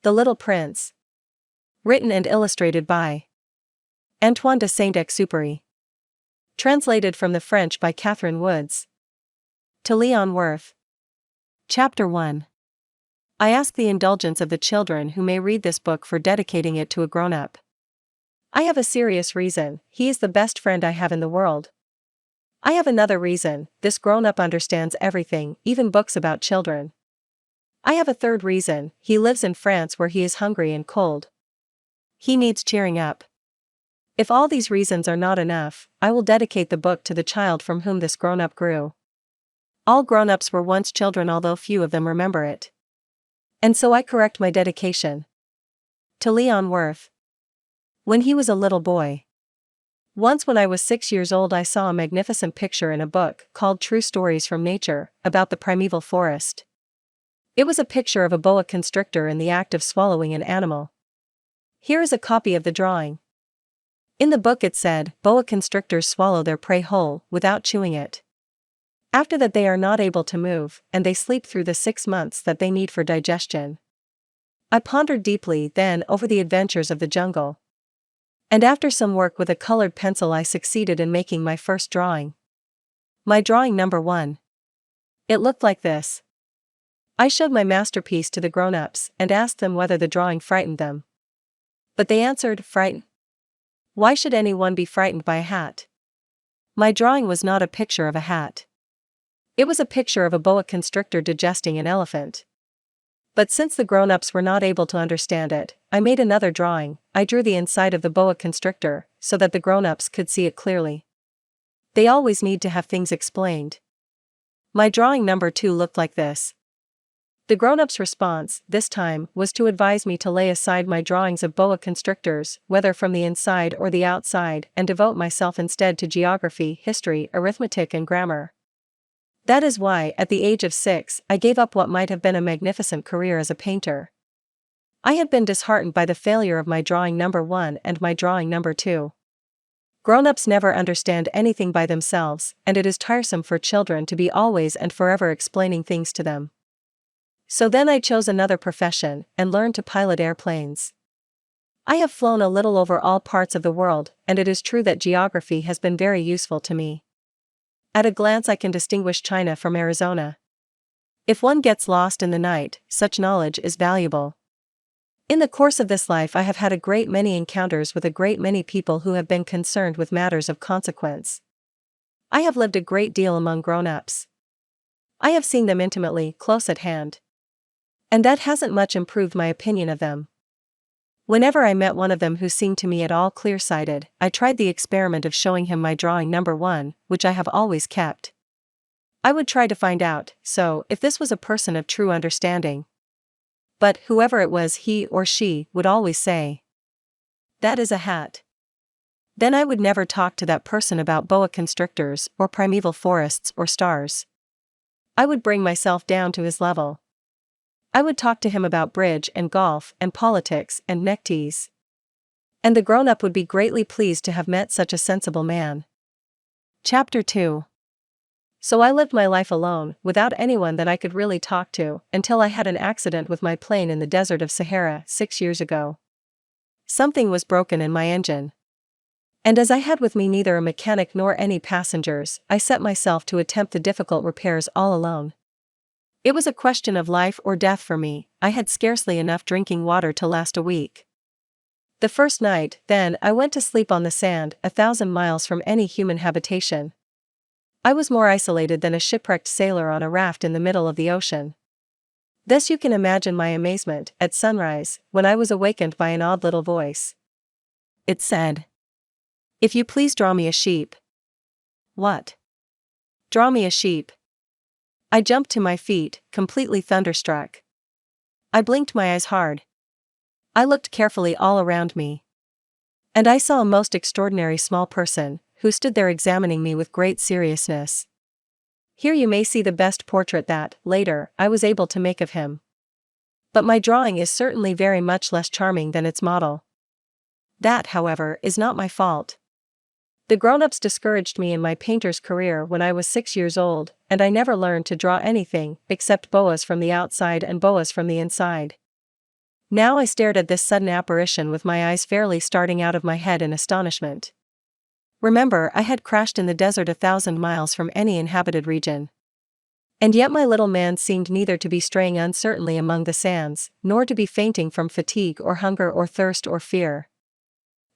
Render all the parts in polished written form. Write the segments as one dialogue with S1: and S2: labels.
S1: The Little Prince. Written and illustrated by Antoine de Saint-Exupéry. Translated from the French by Catherine Woods. To Leon Worth. Chapter 1. I ask the indulgence of the children who may read this book for dedicating it to a grown-up. I have a serious reason: he is the best friend I have in the world. I have another reason: this grown-up understands everything, even books about children. I have a third reason: he lives in France where he is hungry and cold. He needs cheering up. If all these reasons are not enough, I will dedicate the book to the child from whom this grown-up grew. All grown-ups were once children, although few of them remember it. And so I correct my dedication. To Leon Worth. When he was a little boy. Once when I was 6 years old, I saw a magnificent picture in a book called True Stories from Nature, about the primeval forest. It was a picture of a boa constrictor in the act of swallowing an animal. Here is a copy of the drawing. In the book it said, boa constrictors swallow their prey whole, without chewing it. After that they are not able to move, and they sleep through the 6 months that they need for digestion. I pondered deeply then over the adventures of the jungle. And after some work with a colored pencil I succeeded in making my first drawing. My drawing number 1. It looked like this. I showed my masterpiece to the grown-ups and asked them whether the drawing frightened them. But they answered, frightened? Why should anyone be frightened by a hat? My drawing was not a picture of a hat. It was a picture of a boa constrictor digesting an elephant. But since the grown-ups were not able to understand it, I made another drawing. I drew the inside of the boa constrictor, so that the grown-ups could see it clearly. They always need to have things explained. My drawing number 2 looked like this. The grown-up's response, this time, was to advise me to lay aside my drawings of boa constrictors, whether from the inside or the outside, and devote myself instead to geography, history, arithmetic and grammar. That is why, at the age of 6, I gave up what might have been a magnificent career as a painter. I had been disheartened by the failure of my drawing number 1 and my drawing number 2. Grown-ups never understand anything by themselves, and it is tiresome for children to be always and forever explaining things to them. So then I chose another profession, and learned to pilot airplanes. I have flown a little over all parts of the world, and it is true that geography has been very useful to me. At a glance I can distinguish China from Arizona. If one gets lost in the night, such knowledge is valuable. In the course of this life I have had a great many encounters with a great many people who have been concerned with matters of consequence. I have lived a great deal among grown-ups. I have seen them intimately, close at hand. And that hasn't much improved my opinion of them. Whenever I met one of them who seemed to me at all clear-sighted, I tried the experiment of showing him my drawing number 1, which I have always kept. I would try to find out, so, if this was a person of true understanding. But, whoever it was, he or she would always say, "That is a hat." Then I would never talk to that person about boa constrictors, or primeval forests, or stars. I would bring myself down to his level. I would talk to him about bridge and golf and politics and neckties. And the grown-up would be greatly pleased to have met such a sensible man. Chapter 2. So I lived my life alone, without anyone that I could really talk to, until I had an accident with my plane in the desert of Sahara 6 years ago. Something was broken in my engine. And as I had with me neither a mechanic nor any passengers, I set myself to attempt the difficult repairs all alone. It was a question of life or death for me. I had scarcely enough drinking water to last a week. The first night, then, I went to sleep on the sand, 1,000 miles from any human habitation. I was more isolated than a shipwrecked sailor on a raft in the middle of the ocean. Thus you can imagine my amazement, at sunrise, when I was awakened by an odd little voice. It said, "If you please draw me a sheep." What? Draw me a sheep? I jumped to my feet, completely thunderstruck. I blinked my eyes hard. I looked carefully all around me. And I saw a most extraordinary small person, who stood there examining me with great seriousness. Here you may see the best portrait that, later, I was able to make of him. But my drawing is certainly very much less charming than its model. That, however, is not my fault. The grown-ups discouraged me in my painter's career when I was 6 years old, and I never learned to draw anything except boas from the outside and boas from the inside. Now I stared at this sudden apparition with my eyes fairly starting out of my head in astonishment. Remember, I had crashed in the desert 1,000 miles from any inhabited region. And yet my little man seemed neither to be straying uncertainly among the sands, nor to be fainting from fatigue or hunger or thirst or fear.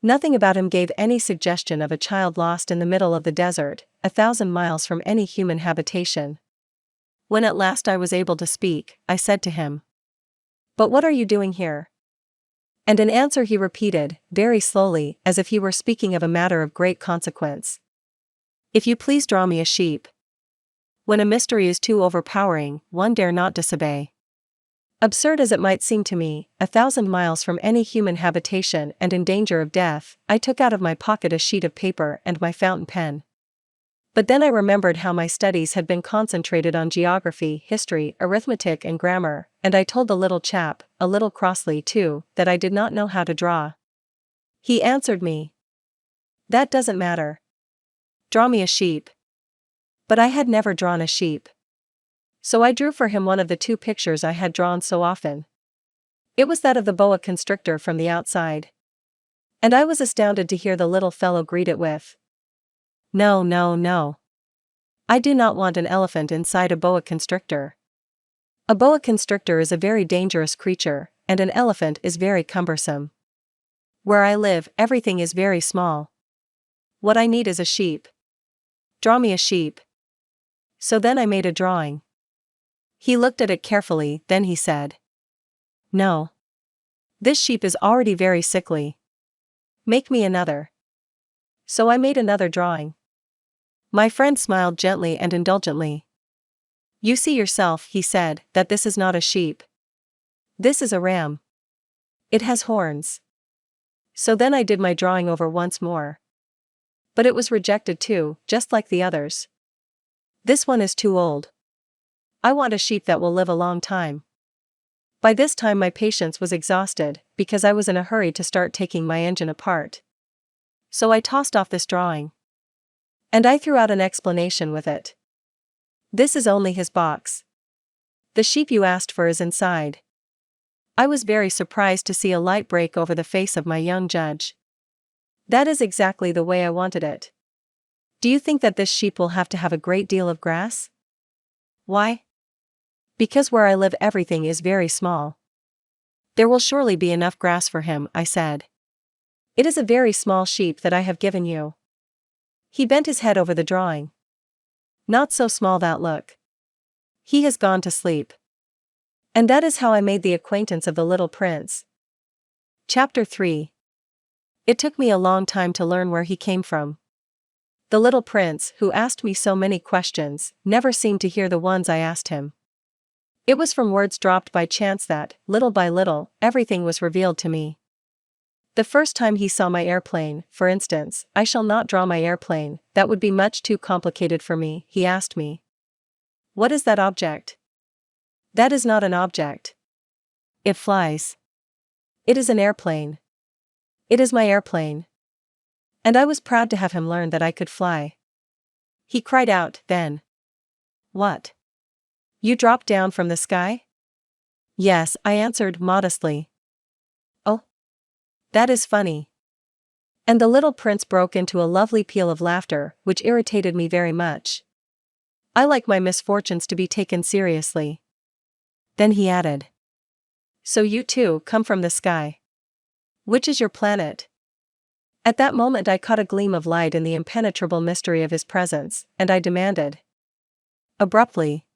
S1: Nothing about him gave any suggestion of a child lost in the middle of the desert, 1,000 miles from any human habitation. When at last I was able to speak, I said to him, "But what are you doing here?" And in answer he repeated, very slowly, as if he were speaking of a matter of great consequence, "If you please draw me a sheep." When a mystery is too overpowering, one dare not disobey. Absurd as it might seem to me, 1,000 miles from any human habitation and in danger of death, I took out of my pocket a sheet of paper and my fountain pen. But then I remembered how my studies had been concentrated on geography, history, arithmetic and grammar, and I told the little chap, a little crossly too, that I did not know how to draw. He answered me, "That doesn't matter. Draw me a sheep." But I had never drawn a sheep. So I drew for him one of the two pictures I had drawn so often. It was that of the boa constrictor from the outside. And I was astounded to hear the little fellow greet it with, "No, no, no. I do not want an elephant inside a boa constrictor. A boa constrictor is a very dangerous creature, and an elephant is very cumbersome. Where I live, everything is very small. What I need is a sheep. Draw me a sheep." So then I made a drawing. He looked at it carefully, then he said, "No. This sheep is already very sickly. Make me another." So I made another drawing. My friend smiled gently and indulgently. "You see yourself," he said, "that this is not a sheep. This is a ram. It has horns." So then I did my drawing over once more. But it was rejected too, just like the others. "This one is too old. I want a sheep that will live a long time." By this time my patience was exhausted, because I was in a hurry to start taking my engine apart. So I tossed off this drawing. And I threw out an explanation with it. "This is only his box. The sheep you asked for is inside." I was very surprised to see a light break over the face of my young judge. "That is exactly the way I wanted it. Do you think that this sheep will have to have a great deal of grass?" "Why?" "Because where I live everything is very small." "There will surely be enough grass for him," I said. "It is a very small sheep that I have given you." He bent his head over the drawing. "Not so small that look. He has gone to sleep." And that is how I made the acquaintance of the little prince. Chapter 3. It took me a long time to learn where he came from. The little prince, who asked me so many questions, never seemed to hear the ones I asked him. It was from words dropped by chance that, little by little, everything was revealed to me. The first time he saw my airplane, for instance, "I shall not draw my airplane, that would be much too complicated for me," he asked me. "What is that object?" "That is not an object. It flies." "It is an airplane." "It is my airplane." And I was proud to have him learn that I could fly. He cried out, then, "What? You dropped down from the sky?" "Yes," I answered modestly. "Oh, that is funny." And the little prince broke into a lovely peal of laughter, which irritated me very much. I like my misfortunes to be taken seriously. Then he added, "So you too come from the sky. Which is your planet?" At that moment I caught a gleam of light in the impenetrable mystery of his presence, and I demanded, abruptly,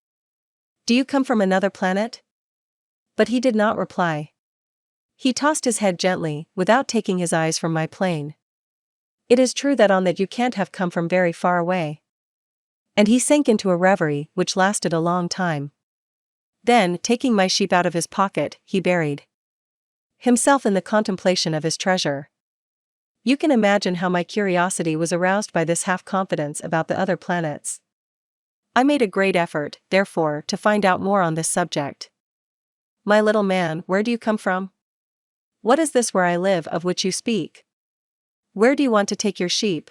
S1: "Do you come from another planet?" But he did not reply. He tossed his head gently, without taking his eyes from my plane. "It is true that on that you can't have come from very far away." And he sank into a reverie, which lasted a long time. Then, taking my sheep out of his pocket, he buried himself in the contemplation of his treasure. You can imagine how my curiosity was aroused by this half-confidence about the other planets. I made a great effort, therefore, to find out more on this subject. "My little man, where do you come from? What is this where I live of which you speak? Where do you want to take your sheep?"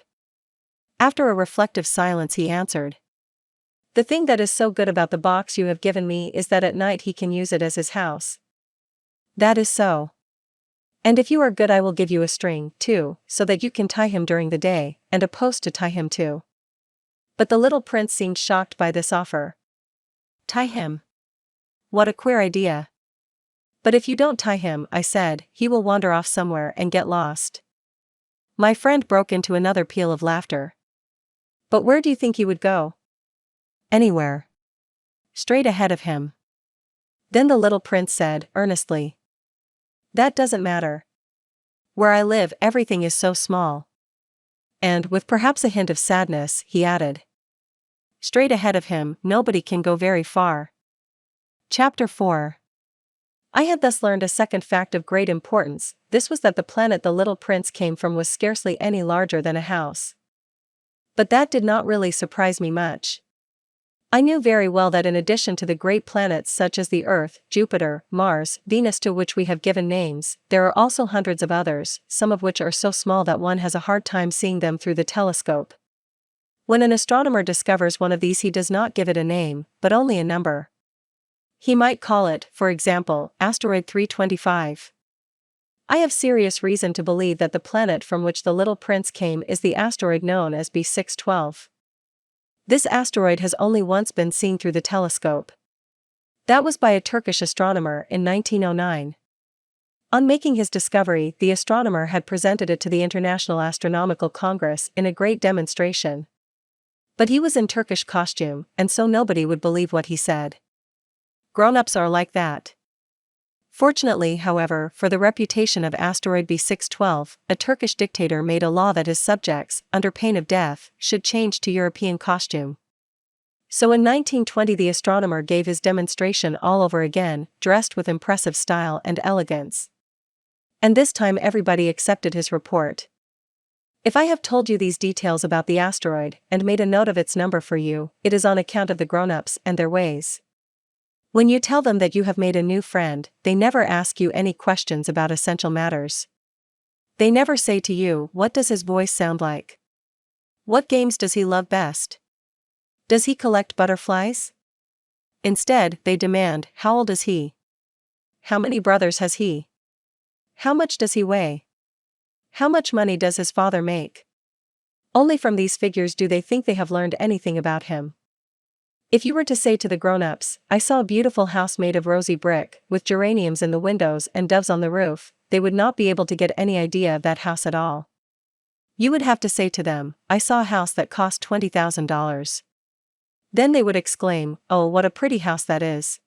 S1: After a reflective silence he answered, "The thing that is so good about the box you have given me is that at night he can use it as his house." That is so. And if you are good, I will give you a string, too, so that you can tie him during the day, and a post to tie him to. But the little prince seemed shocked by this offer. Tie him? What a queer idea. But if you don't tie him, I said, he will wander off somewhere and get lost. My friend broke into another peal of laughter. But where do you think he would go? Anywhere. Straight ahead of him. Then the little prince said, earnestly, that doesn't matter. Where I live, everything is so small. And, with perhaps a hint of sadness, he added, straight ahead of him, nobody can go very far. Chapter 4. I had thus learned a second fact of great importance. This was that the planet the little prince came from was scarcely any larger than a house. But that did not really surprise me much. I knew very well that in addition to the great planets such as the Earth, Jupiter, Mars, Venus, to which we have given names, there are also hundreds of others, some of which are so small that one has a hard time seeing them through the telescope. When an astronomer discovers one of these, he does not give it a name, but only a number. He might call it, for example, asteroid 325. I have serious reason to believe that the planet from which the little prince came is the asteroid known as B612. This asteroid has only once been seen through the telescope. That was by a Turkish astronomer in 1909. On making his discovery, the astronomer had presented it to the International Astronomical Congress in a great demonstration. But he was in Turkish costume, and so nobody would believe what he said. Grown-ups are like that. Fortunately, however, for the reputation of asteroid B612, a Turkish dictator made a law that his subjects, under pain of death, should change to European costume. So in 1920 the astronomer gave his demonstration all over again, dressed with impressive style and elegance. And this time everybody accepted his report. If I have told you these details about the asteroid, and made a note of its number for you, it is on account of the grown-ups and their ways. When you tell them that you have made a new friend, they never ask you any questions about essential matters. They never say to you, what does his voice sound like? What games does he love best? Does he collect butterflies? Instead, they demand, how old is he? How many brothers has he? How much does he weigh? How much money does his father make? Only from these figures do they think they have learned anything about him. If you were to say to the grown-ups, I saw a beautiful house made of rosy brick, with geraniums in the windows and doves on the roof, they would not be able to get any idea of that house at all. You would have to say to them, I saw a house that cost $20,000. Then they would exclaim, oh, what a pretty house that is.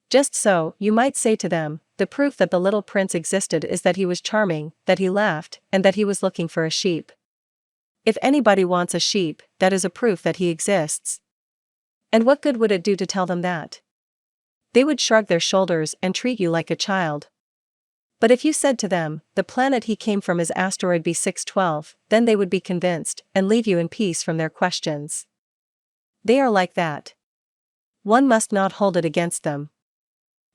S1: Just so, you might say to them, the proof that the little prince existed is that he was charming, that he laughed, and that he was looking for a sheep. If anybody wants a sheep, that is a proof that he exists. And what good would it do to tell them that? They would shrug their shoulders and treat you like a child. But if you said to them, the planet he came from is asteroid B612, then they would be convinced, and leave you in peace from their questions. They are like that. One must not hold it against them.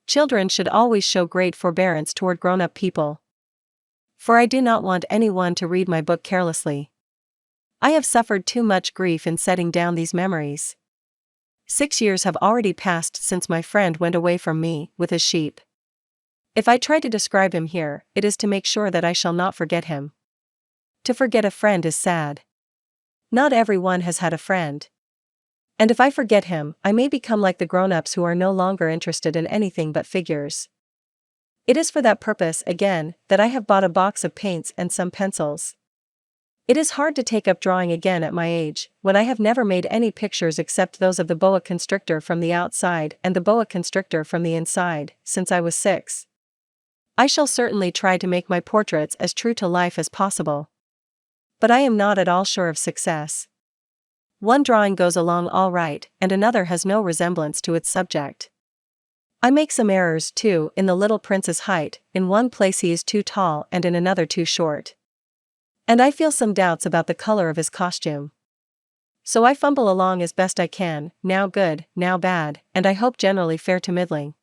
S1: Children should always show great forbearance toward grown-up people. For I do not want anyone to read my book carelessly. I have suffered too much grief in setting down these memories. 6 years have already passed since my friend went away from me, with his sheep. If I try to describe him here, it is to make sure that I shall not forget him. To forget a friend is sad. Not everyone has had a friend. And if I forget him, I may become like the grown-ups who are no longer interested in anything but figures. It is for that purpose, again, that I have bought a box of paints and some pencils. It is hard to take up drawing again at my age, when I have never made any pictures except those of the boa constrictor from the outside and the boa constrictor from the inside, since I was 6. I shall certainly try to make my portraits as true to life as possible. But I am not at all sure of success. One drawing goes along all right, and another has no resemblance to its subject. I make some errors, too, in the little prince's height. In one place he is too tall and in another too short. And I feel some doubts about the color of his costume. So I fumble along as best I can, now good, now bad, and I hope generally fair to middling.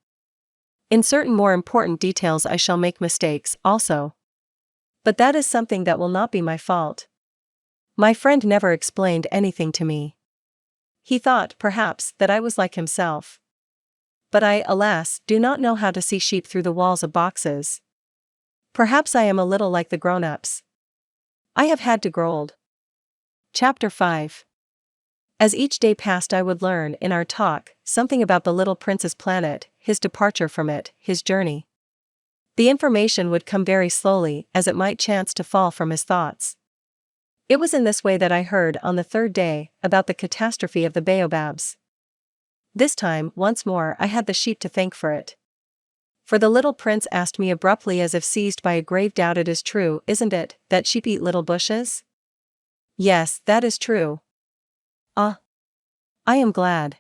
S1: In certain more important details I shall make mistakes, also. But that is something that will not be my fault. My friend never explained anything to me. He thought, perhaps, that I was like himself. but I, alas, do not know how to see sheep through the walls of boxes. Perhaps I am a little like the grown-ups. I have had to grow old. Chapter 5. As each day passed, I would learn, in our talk, something about the little prince's planet, his departure from it, his journey. The information would come very slowly, as it might chance to fall from his thoughts. It was in this way that I heard, on the third day, about the catastrophe of the baobabs. This time, once more, I had the sheep to thank for it. For the little prince asked me abruptly, as if seized by a grave doubt, "It is true, isn't it, that sheep eat little bushes?" "Yes, that is true." "Ah. I am glad."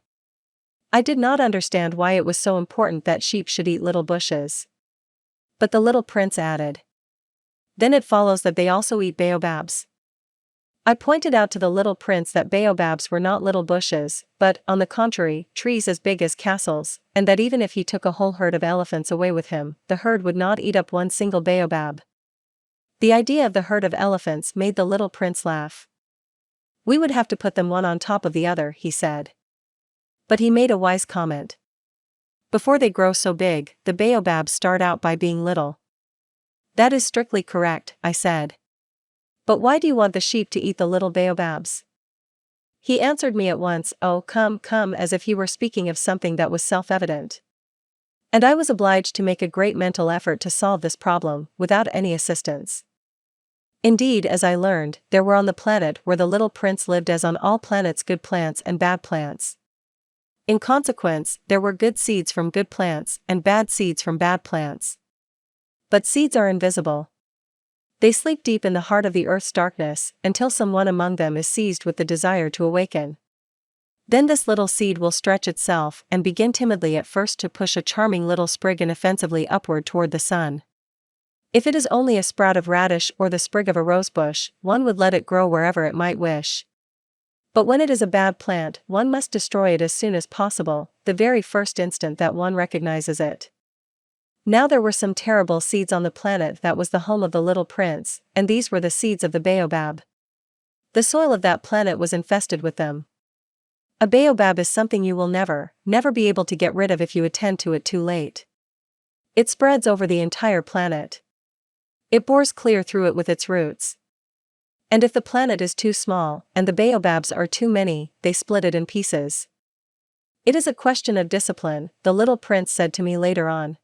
S1: I did not understand why it was so important that sheep should eat little bushes. But the little prince added, "Then it follows that they also eat baobabs." I pointed out to the little prince that baobabs were not little bushes, but, on the contrary, trees as big as castles, and that even if he took a whole herd of elephants away with him, the herd would not eat up one single baobab. The idea of the herd of elephants made the little prince laugh. "We would have to put them one on top of the other," he said. But he made a wise comment. "Before they grow so big, the baobabs start out by being little." "That is strictly correct," I said. "But why do you want the sheep to eat the little baobabs?" He answered me at once, "Oh, come, as if he were speaking of something that was self-evident." And I was obliged to make a great mental effort to solve this problem, without any assistance. Indeed, as I learned, there were on the planet where the little prince lived, as on all planets, good plants and bad plants. In consequence, there were good seeds from good plants, and bad seeds from bad plants. But seeds are invisible. They sleep deep in the heart of the earth's darkness, until someone among them is seized with the desire to awaken. Then this little seed will stretch itself, and begin timidly at first to push a charming little sprig inoffensively upward toward the sun. If it is only a sprout of radish or the sprig of a rosebush, one would let it grow wherever it might wish. But when it is a bad plant, one must destroy it as soon as possible, the very first instant that one recognizes it. Now there were some terrible seeds on the planet that was the home of the little prince, and these were the seeds of the baobab. The soil of that planet was infested with them. A baobab is something you will never be able to get rid of if you attend to it too late. It spreads over the entire planet. It bores clear through it with its roots. And if the planet is too small, and the baobabs are too many, they split it in pieces. "It is a question of discipline," the little prince said to me later on.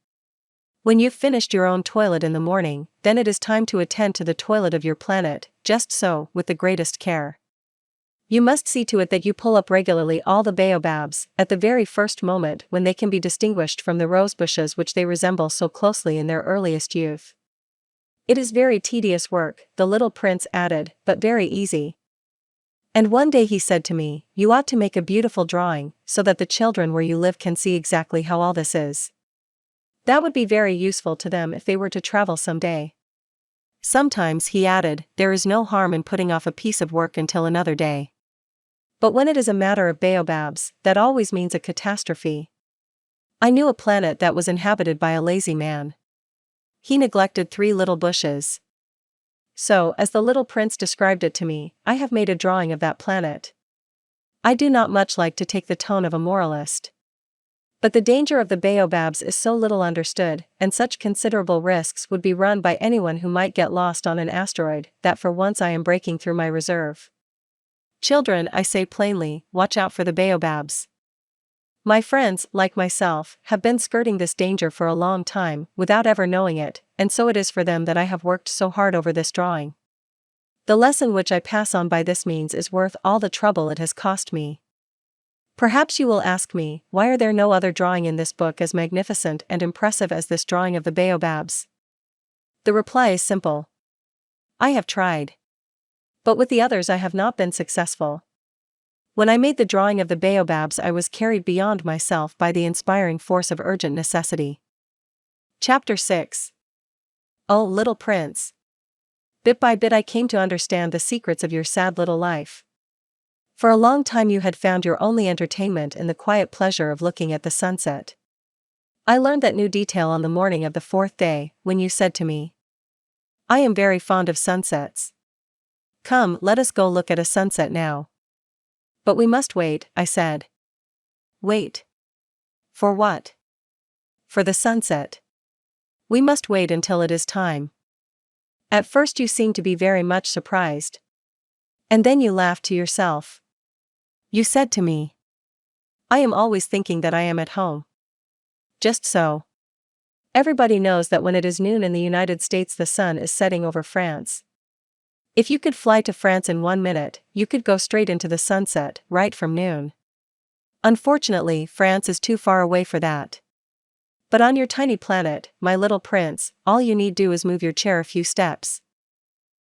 S1: "When you've finished your own toilet in the morning, then it is time to attend to the toilet of your planet, just so, with the greatest care. You must see to it that you pull up regularly all the baobabs, at the very first moment when they can be distinguished from the rose bushes which they resemble so closely in their earliest youth. It is very tedious work," the little prince added, "but very easy." And one day he said to me, "You ought to make a beautiful drawing, so that the children where you live can see exactly how all this is. That would be very useful to them if they were to travel some day." Sometimes, he added, there is no harm in putting off a piece of work until another day. But when it is a matter of baobabs, that always means a catastrophe. I knew a planet that was inhabited by a lazy man. He neglected 3 little bushes. So, as the little prince described it to me, I have made a drawing of that planet. I do not much like to take the tone of a moralist. But the danger of the baobabs is so little understood, and such considerable risks would be run by anyone who might get lost on an asteroid, that for once I am breaking through my reserve. Children, I say plainly, watch out for the baobabs. My friends, like myself, have been skirting this danger for a long time, without ever knowing it, and so it is for them that I have worked so hard over this drawing. The lesson which I pass on by this means is worth all the trouble it has cost me. Perhaps you will ask me, why are there no other drawing in this book as magnificent and impressive as this drawing of the baobabs? The reply is simple. I have tried. But with the others I have not been successful. When I made the drawing of the baobabs, I was carried beyond myself by the inspiring force of urgent necessity. Chapter 6. Oh, little prince. Bit by bit I came to understand the secrets of your sad little life. For a long time you had found your only entertainment in the quiet pleasure of looking at the sunset. I learned that new detail on the morning of the 4th day, when you said to me, "I am very fond of sunsets. Come, let us go look at a sunset now." "But we must wait," I said. "Wait? For what?" For the sunset. We must wait until it is time. At first you seemed to be very much surprised. And then you laughed to yourself. You said to me, I am always thinking that I am at home. Just so. Everybody knows that when it is noon in the United States the sun is setting over France. If you could fly to France in 1 minute, you could go straight into the sunset, right from noon. Unfortunately, France is too far away for that. But on your tiny planet, my little prince, all you need do is move your chair a few steps.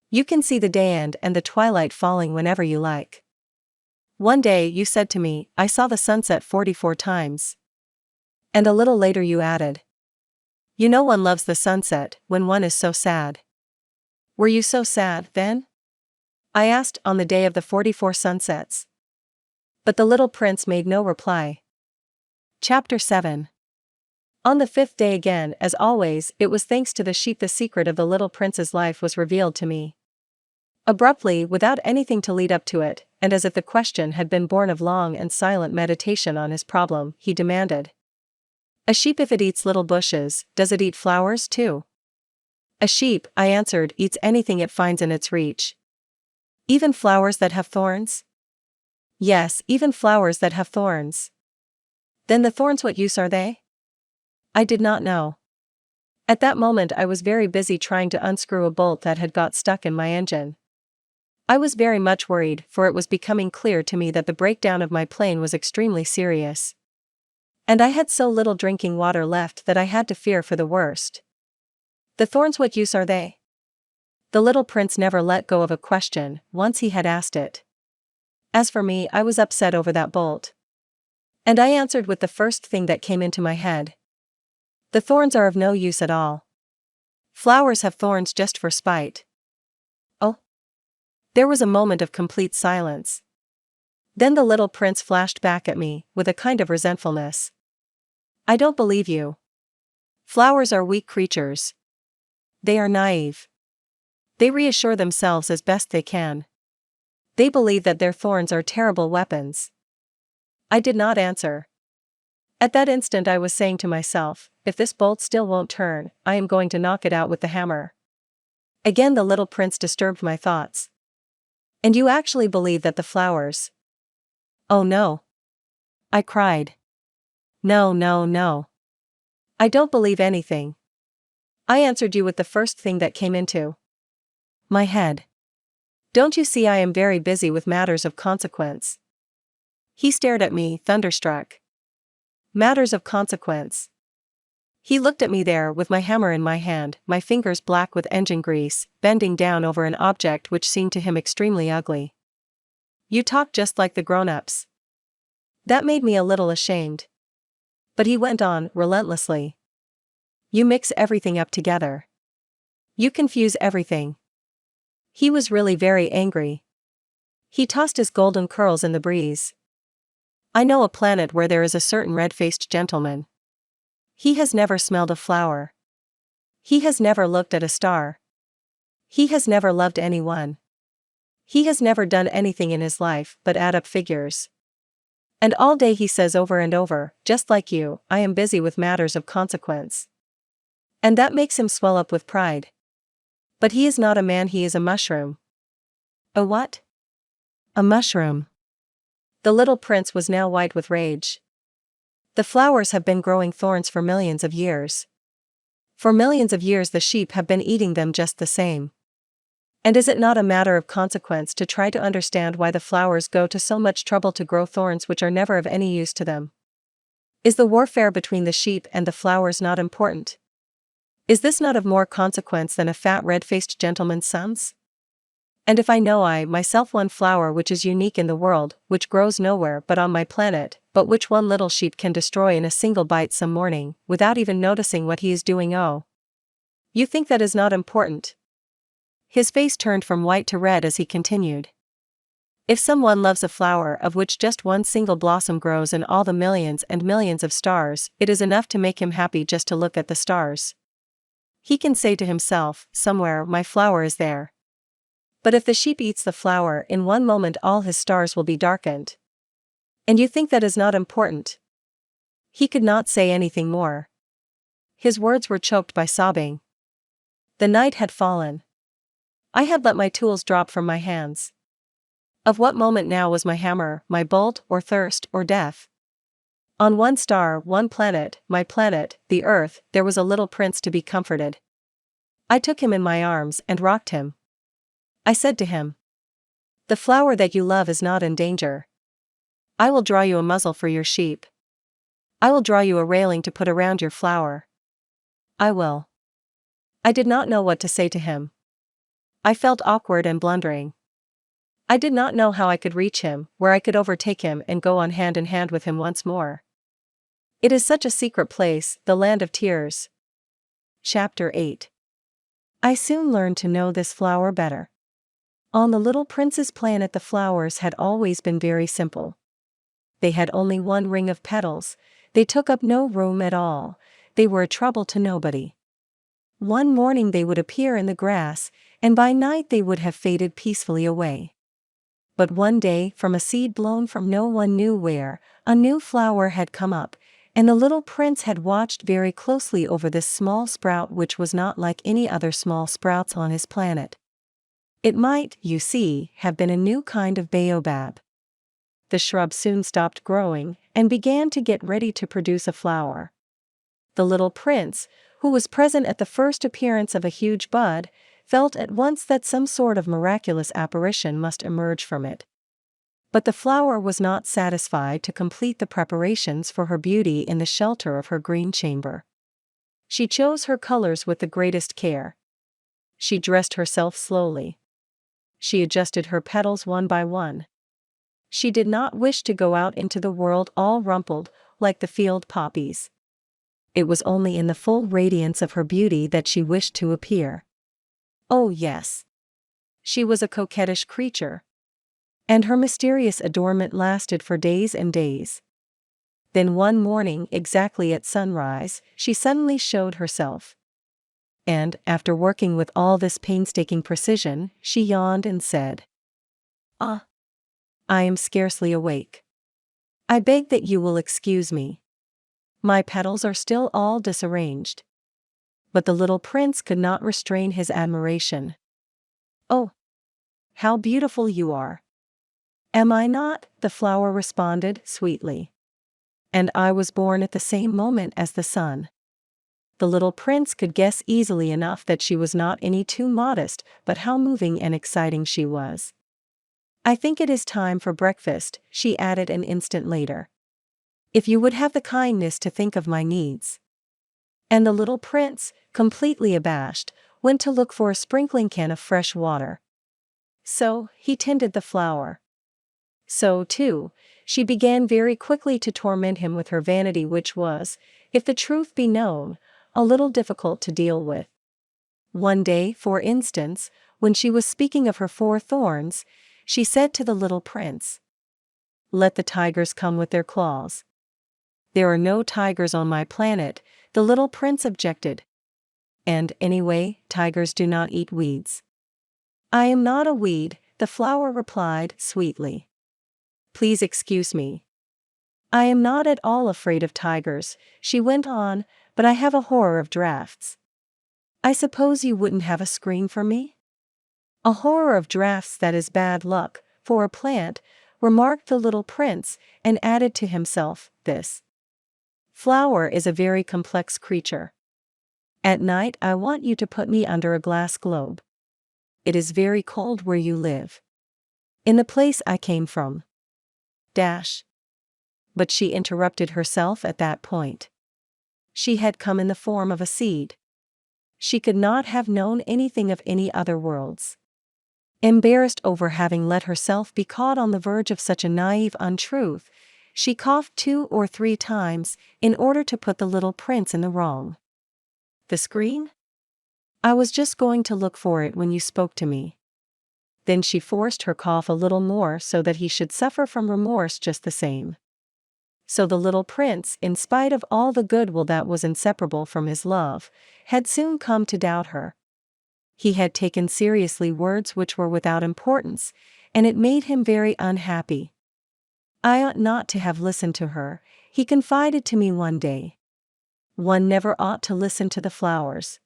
S1: You can see the day end and the twilight falling whenever you like. One day you said to me, I saw the sunset 44 times. And a little later you added, you know one loves the sunset when one is so sad. Were you so sad, then? I asked on the day of the 44 sunsets. But the little prince made no reply. Chapter 7. On the 5th day again, as always, it was thanks to the sheep the secret of the little prince's life was revealed to me. Abruptly, without anything to lead up to it, and as if the question had been born of long and silent meditation on his problem, he demanded. A sheep, if it eats little bushes, does it eat flowers too? A sheep, I answered, eats anything it finds in its reach. Even flowers that have thorns? Yes, even flowers that have thorns. Then the thorns, what use are they? I did not know. At that moment I was very busy trying to unscrew a bolt that had got stuck in my engine. I was very much worried, for it was becoming clear to me that the breakdown of my plane was extremely serious. And I had so little drinking water left that I had to fear for the worst. The thorns, what use are they? The little prince never let go of a question, once he had asked it. As for me, I was upset over that bolt. And I answered with the first thing that came into my head. The thorns are of no use at all. Flowers have thorns just for spite. Oh? There was a moment of complete silence. Then the little prince flashed back at me, with a kind of resentfulness. I don't believe you. Flowers are weak creatures. They are naive. They reassure themselves as best they can. They believe that their thorns are terrible weapons. I did not answer. At that instant I was saying to myself, if this bolt still won't turn, I am going to knock it out with the hammer. Again the little prince disturbed my thoughts. And you actually believe that the flowers? Oh no. I cried. No, no, no. I don't believe anything. I answered you with the first thing that came into my head. Don't you see I am very busy with matters of consequence? He stared at me, thunderstruck. Matters of consequence. He looked at me there with my hammer in my hand, my fingers black with engine grease, bending down over an object which seemed to him extremely ugly. You talk just like the grown-ups. That made me a little ashamed. But he went on, relentlessly. You mix everything up together. You confuse everything. He was really very angry. He tossed his golden curls in the breeze. I know a planet where there is a certain red-faced gentleman. He has never smelled a flower. He has never looked at a star. He has never loved anyone. He has never done anything in his life but add up figures. And all day he says over and over, just like you, I am busy with matters of consequence. And that makes him swell up with pride. But he is not a man, he is a mushroom. A what? A mushroom. The little prince was now white with rage. The flowers have been growing thorns for millions of years. For millions of years the sheep have been eating them just the same. And is it not a matter of consequence to try to understand why the flowers go to so much trouble to grow thorns which are never of any use to them? Is the warfare between the sheep and the flowers not important? Is this not of more consequence than a fat red-faced gentleman's sons? And if I know I myself one flower which is unique in the world, which grows nowhere but on my planet, but which one little sheep can destroy in a single bite some morning, without even noticing what he is doing, oh. You think that is not important? His face turned from white to red as he continued. If someone loves a flower of which just one single blossom grows in all the millions and millions of stars, it is enough to make him happy just to look at the stars. He can say to himself, somewhere my flower is there. But if the sheep eats the flower, in one moment all his stars will be darkened. And you think that is not important? He could not say anything more. His words were choked by sobbing. The night had fallen. I had let my tools drop from my hands. Of what moment now was my hammer, my bolt, or thirst, or death? On one star, one planet, my planet, the earth, there was a little prince to be comforted. I took him in my arms and rocked him. I said to him, "The flower that you love is not in danger. I will draw you a muzzle for your sheep. I will draw you a railing to put around your flower. I will." I did not know what to say to him. I felt awkward and blundering. I did not know how I could reach him, where I could overtake him and go on hand in hand with him once more. It is such a secret place, the land of tears. Chapter 8. I soon learned to know this flower better. On the little prince's planet the flowers had always been very simple. They had only one ring of petals, they took up no room at all, they were a trouble to nobody. One morning they would appear in the grass, and by night they would have faded peacefully away. But one day, from a seed blown from no one knew where, a new flower had come up, and the little prince had watched very closely over this small sprout which was not like any other small sprouts on his planet. It might, you see, have been a new kind of baobab. The shrub soon stopped growing, and began to get ready to produce a flower. The little prince, who was present at the first appearance of a huge bud, felt at once that some sort of miraculous apparition must emerge from it. But the flower was not satisfied to complete the preparations for her beauty in the shelter of her green chamber. She chose her colors with the greatest care. She dressed herself slowly. She adjusted her petals one by one. She did not wish to go out into the world all rumpled, like the field poppies. It was only in the full radiance of her beauty that she wished to appear. Oh yes. She was a coquettish creature. And her mysterious adornment lasted for days and days. Then one morning, exactly at sunrise, she suddenly showed herself. And, after working with all this painstaking precision, she yawned and said, "Ah, I am scarcely awake. I beg that you will excuse me. My petals are still all disarranged." But the little prince could not restrain his admiration. "Oh, how beautiful you are!" "Am I not?" the flower responded sweetly. "And I was born at the same moment as the sun." The little prince could guess easily enough that she was not any too modest, but how moving and exciting she was. "I think it is time for breakfast," she added an instant later. "If you would have the kindness to think of my needs." And the little prince, completely abashed, went to look for a sprinkling can of fresh water. So, he tended the flower. So, too, she began very quickly to torment him with her vanity, which was, if the truth be known, a little difficult to deal with. One day, for instance, when she was speaking of her 4 thorns, she said to the little prince, "Let the tigers come with their claws." "There are no tigers on my planet," the little prince objected. "And, anyway, tigers do not eat weeds." "I am not a weed," the flower replied sweetly. "Please excuse me. I am not at all afraid of tigers," she went on, "but I have a horror of drafts." "I suppose you wouldn't have a screen for me?" "A horror of drafts, that is bad luck for a plant," remarked the little prince, and added to himself, "This flower is a very complex creature. At night I want you to put me under a glass globe. It is very cold where you live. In the place I came from. Dash." But she interrupted herself at that point. She had come in the form of a seed. She could not have known anything of any other worlds. Embarrassed over having let herself be caught on the verge of such a naive untruth, she coughed 2 or 3 times, in order to put the little prince in the wrong. "The screen? I was just going to look for it when you spoke to me." Then she forced her cough a little more so that he should suffer from remorse just the same. So the little prince, in spite of all the goodwill that was inseparable from his love, had soon come to doubt her. He had taken seriously words which were without importance, and it made him very unhappy. "I ought not to have listened to her," he confided to me one day. One never ought to listen to the flowers.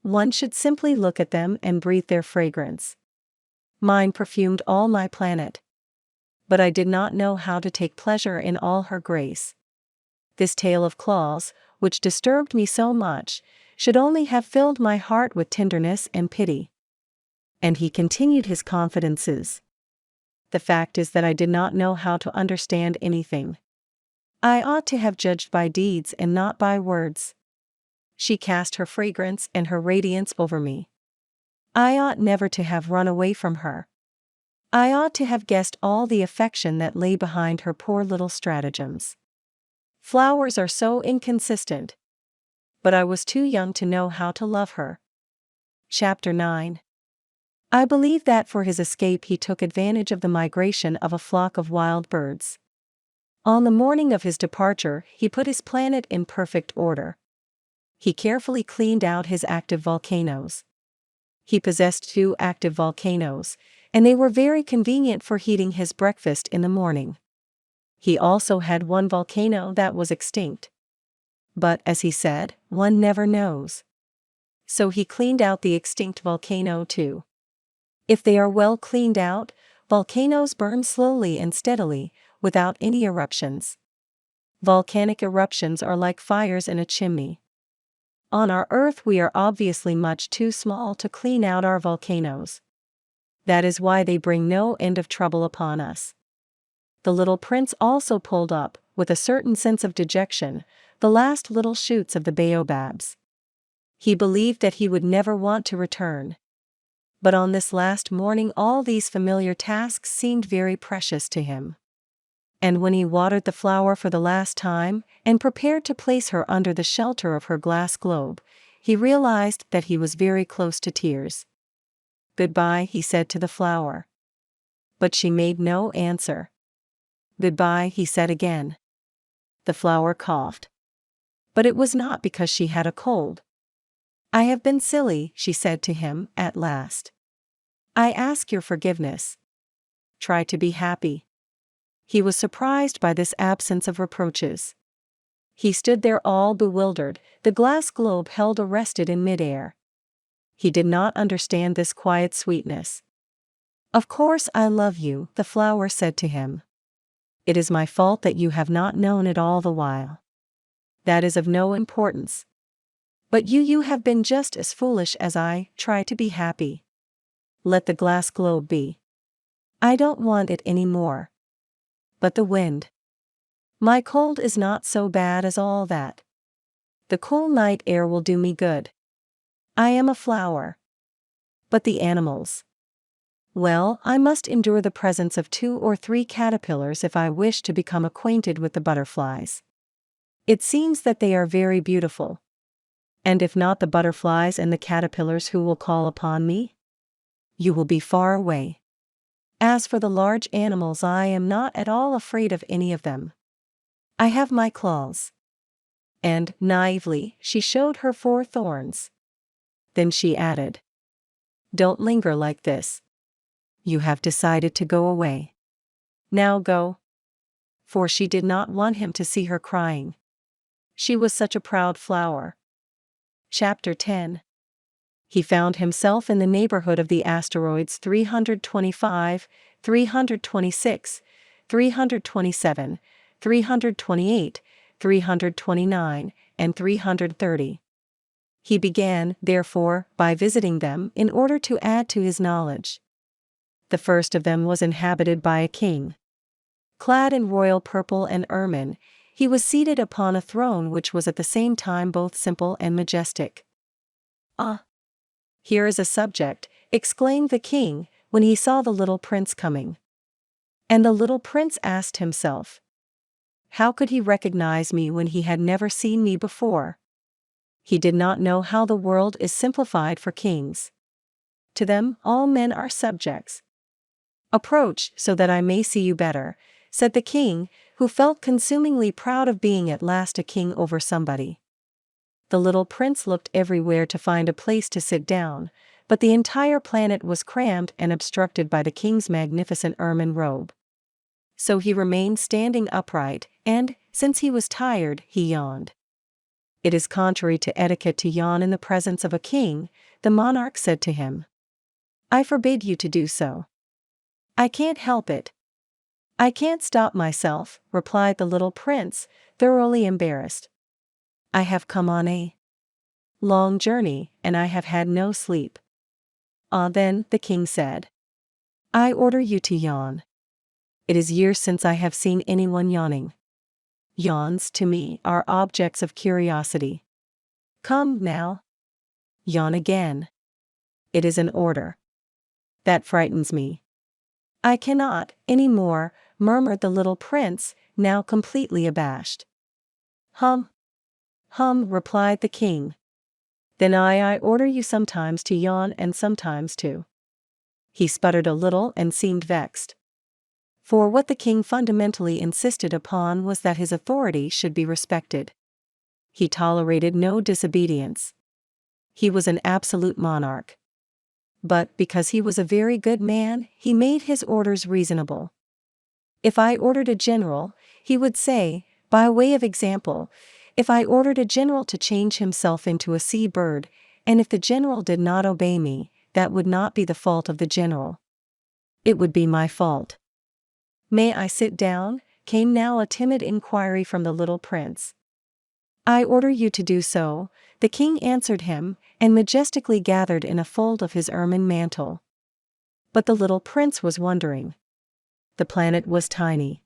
S1: One should simply look at them and breathe their fragrance. Mine perfumed all my planet. But I did not know how to take pleasure in all her grace. This tale of claws, which disturbed me so much, should only have filled my heart with tenderness and pity. And he continued his confidences. The fact is that I did not know how to understand anything. I ought to have judged by deeds and not by words. She cast her fragrance and her radiance over me. I ought never to have run away from her. I ought to have guessed all the affection that lay behind her poor little stratagems. Flowers are so inconsistent. But I was too young to know how to love her. Chapter 9. I believe that for his escape he took advantage of the migration of a flock of wild birds. On the morning of his departure, he put his planet in perfect order. He carefully cleaned out his active volcanoes. He possessed 2 active volcanoes, and they were very convenient for heating his breakfast in the morning. He also had 1 volcano that was extinct. But, as he said, one never knows. So he cleaned out the extinct volcano too. If they are well cleaned out, volcanoes burn slowly and steadily, without any eruptions. Volcanic eruptions are like fires in a chimney. On our Earth we are obviously much too small to clean out our volcanoes. That is why they bring no end of trouble upon us. The little prince also pulled up, with a certain sense of dejection, the last little shoots of the baobabs. He believed that he would never want to return. But on this last morning all these familiar tasks seemed very precious to him. And when he watered the flower for the last time, and prepared to place her under the shelter of her glass globe, he realized that he was very close to tears. "Goodbye," he said to the flower. But she made no answer. "Goodbye," he said again. The flower coughed. But it was not because she had a cold. "I have been silly," she said to him, at last. "I ask your forgiveness. Try to be happy." He was surprised by this absence of reproaches. He stood there all bewildered, the glass globe held arrested in midair. He did not understand this quiet sweetness. "Of course I love you," the flower said to him. "It is my fault that you have not known it all the while. That is of no importance. But you have been just as foolish as I. Try to be happy. Let the glass globe be. I don't want it any more. But the wind. My cold is not so bad as all that. The cool night air will do me good. I am a flower. But the animals. Well, I must endure the presence of 2 or 3 caterpillars if I wish to become acquainted with the butterflies. It seems that they are very beautiful. And if not the butterflies and the caterpillars, who will call upon me? You will be far away. As for the large animals, I am not at all afraid of any of them. I have my claws." And, naively, she showed her 4 thorns. Then she added, "Don't linger like this. You have decided to go away. Now go." For she did not want him to see her crying. She was such a proud flower. Chapter 10. He found himself in the neighborhood of the asteroids 325, 326, 327, 328, 329, and 330. He began, therefore, by visiting them in order to add to his knowledge. The first of them was inhabited by a king. Clad in royal purple and ermine, he was seated upon a throne which was at the same time both simple and majestic. "Ah! Here is a subject," exclaimed the king, when he saw the little prince coming. And the little prince asked himself, how could he recognize me when he had never seen me before? He did not know how the world is simplified for kings. To them, all men are subjects. "Approach, so that I may see you better," said the king, who felt consumingly proud of being at last a king over somebody. The little prince looked everywhere to find a place to sit down, but the entire planet was crammed and obstructed by the king's magnificent ermine robe. So he remained standing upright, and, since he was tired, he yawned. It is contrary to etiquette to yawn in the presence of a king, the monarch said to him. I forbid you to do so. I can't help it. I can't stop myself, replied the little prince, thoroughly embarrassed. I have come on a long journey, and I have had no sleep. Ah, then, the king said. I order you to yawn. It is years since I have seen anyone yawning. Yawns, to me, are objects of curiosity. Come, now. Yawn again. It is an order. That frightens me. I cannot, any more, murmured the little prince, now completely abashed. Hum. Hum, replied the king. Then I order you sometimes to yawn and sometimes to. He sputtered a little and seemed vexed. For what the king fundamentally insisted upon was that his authority should be respected. He tolerated no disobedience. He was an absolute monarch. But because he was a very good man, he made his orders reasonable. If I ordered a general, he would say, by way of example, if I ordered a general to change himself into a sea bird, and if the general did not obey me, that would not be the fault of the general. It would be my fault. May I sit down? Came now a timid inquiry from the little prince. I order you to do so, the king answered him, and majestically gathered in a fold of his ermine mantle. But the little prince was wondering. The planet was tiny.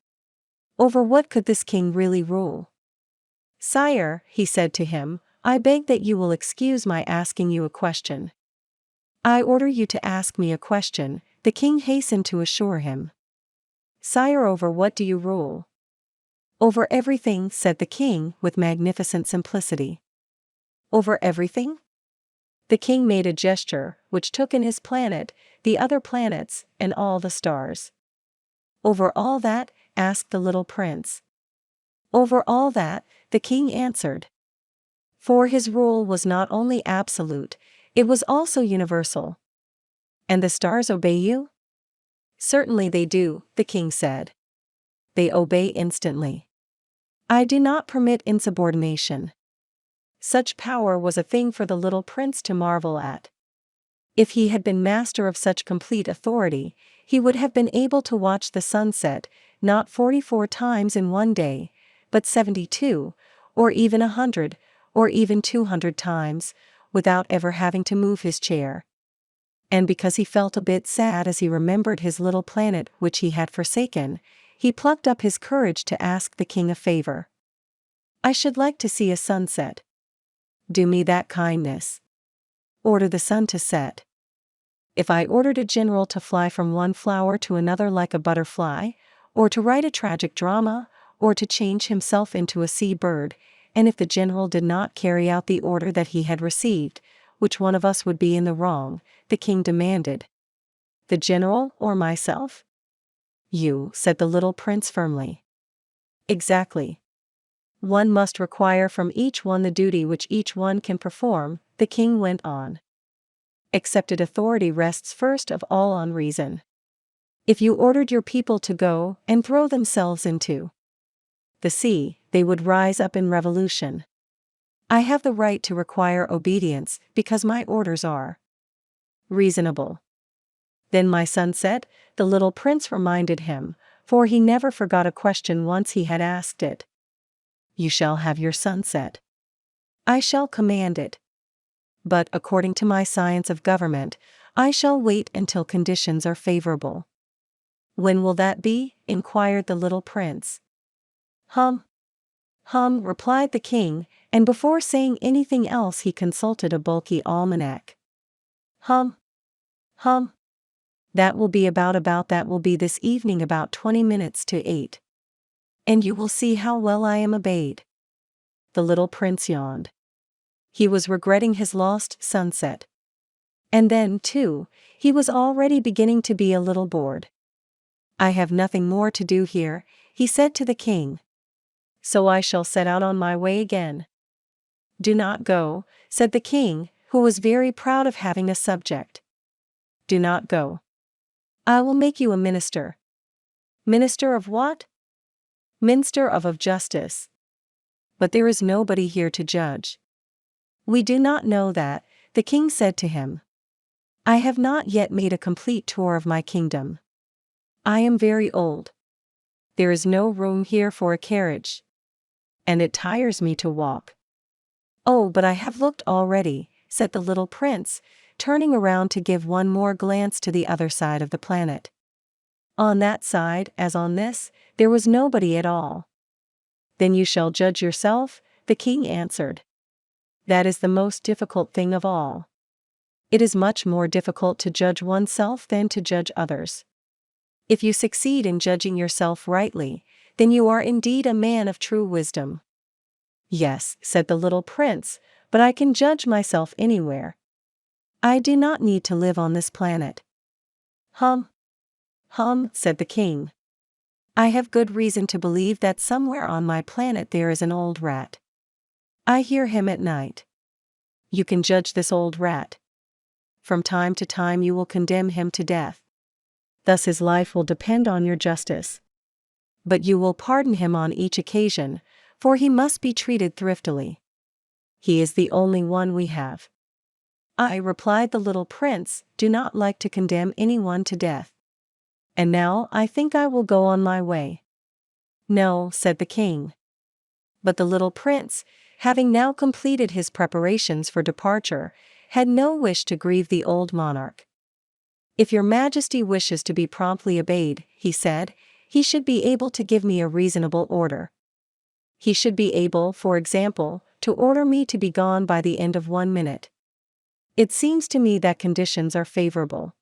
S1: Over what could this king really rule? Sire, he said to him, I beg that you will excuse my asking you a question. I order you to ask me a question, the king hastened to assure him. Sire, over what do you rule? Over everything, said the king, with magnificent simplicity. Over everything? The king made a gesture, which took in his planet, the other planets, and all the stars. Over all that? Asked the little prince. Over all that, the king answered. For his rule was not only absolute, it was also universal. And the stars obey you? Certainly they do, the king said. They obey instantly. I do not permit insubordination. Such power was a thing for the little prince to marvel at. If he had been master of such complete authority, he would have been able to watch the sunset, not 44 times in one day, but 72, or even 100, or even 200 times, without ever having to move his chair. And because he felt a bit sad as he remembered his little planet which he had forsaken, he plucked up his courage to ask the king a favor. I should like to see a sunset. Do me that kindness. Order the sun to set. If I ordered a general to fly from one flower to another like a butterfly, or to write a tragic drama, or to change himself into a sea bird, and if the general did not carry out the order that he had received, which one of us would be in the wrong? The king demanded. The general or myself? You, said the little prince firmly. Exactly. One must require from each one the duty which each one can perform, the king went on. Accepted authority rests first of all on reason. If you ordered your people to go and throw themselves into the sea, they would rise up in revolution. I have the right to require obedience because my orders are reasonable. Then my sunset, the little prince reminded him, for he never forgot a question once he had asked it. You shall have your sunset. I shall command it. But according to my science of government, I shall wait until conditions are favorable. When will that be? Inquired the little prince. Hum. Hum, replied the king, and before saying anything else he consulted a bulky almanac. Hum. Hum. That will be about that will be this evening about 20 minutes to 8. And you will see how well I am obeyed. The little prince yawned. He was regretting his lost sunset. And then, too, he was already beginning to be a little bored. I have nothing more to do here, he said to the king. So I shall set out on my way again. Do not go, said the king, who was very proud of having a subject. Do not go. I will make you a minister. Minister of what? Minister of justice. but there is nobody here to judge." "We do not know that," the king said to him. "I have not yet made a complete tour of my kingdom. I am very old. There is no room here for a carriage. And it tires me to walk." "Oh, but I have looked already," said the little prince, turning around to give one more glance to the other side of the planet. On that side, as on this, there was nobody at all. "Then you shall judge yourself," the king answered. "That is the most difficult thing of all. It is much more difficult to judge oneself than to judge others. If you succeed in judging yourself rightly, then you are indeed a man of true wisdom." "Yes," said the little prince, "but I can judge myself anywhere. I do not need to live on this planet." "Hum, said the king. "I have good reason to believe that somewhere on my planet there is an old rat. I hear him at night. You can judge this old rat. From time to time you will condemn him to death. Thus his life will depend on your justice. But you will pardon him on each occasion, for he must be treated thriftily. He is the only one we have." "I," replied the little prince, "do not like to condemn anyone to death. And now I think I will go on my way." "No," said the king. But the little prince, having now completed his preparations for departure, had no wish to grieve the old monarch. "If your majesty wishes to be promptly obeyed," he said, "he should be able to give me a reasonable order. He should be able, for example, to order me to be gone by the end of 1 minute. It seems to me that conditions are favorable."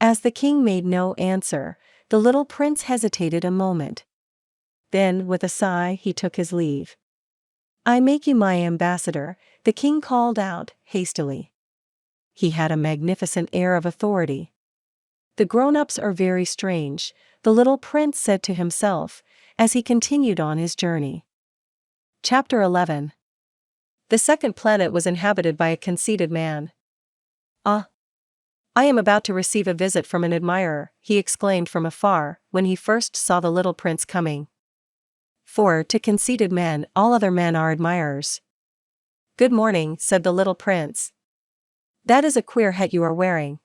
S1: As the king made no answer, the little prince hesitated a moment. Then, with a sigh, he took his leave. "I make you my ambassador," the king called out, hastily. He had a magnificent air of authority. "The grown-ups are very strange," the little prince said to himself, as he continued on his journey. Chapter 11. The second planet was inhabited by a conceited man. "Ah! I am about to receive a visit from an admirer," he exclaimed from afar, when he first saw the little prince coming. For, to conceited men, all other men are admirers. "Good morning," said the little prince. "That is a queer hat you are wearing."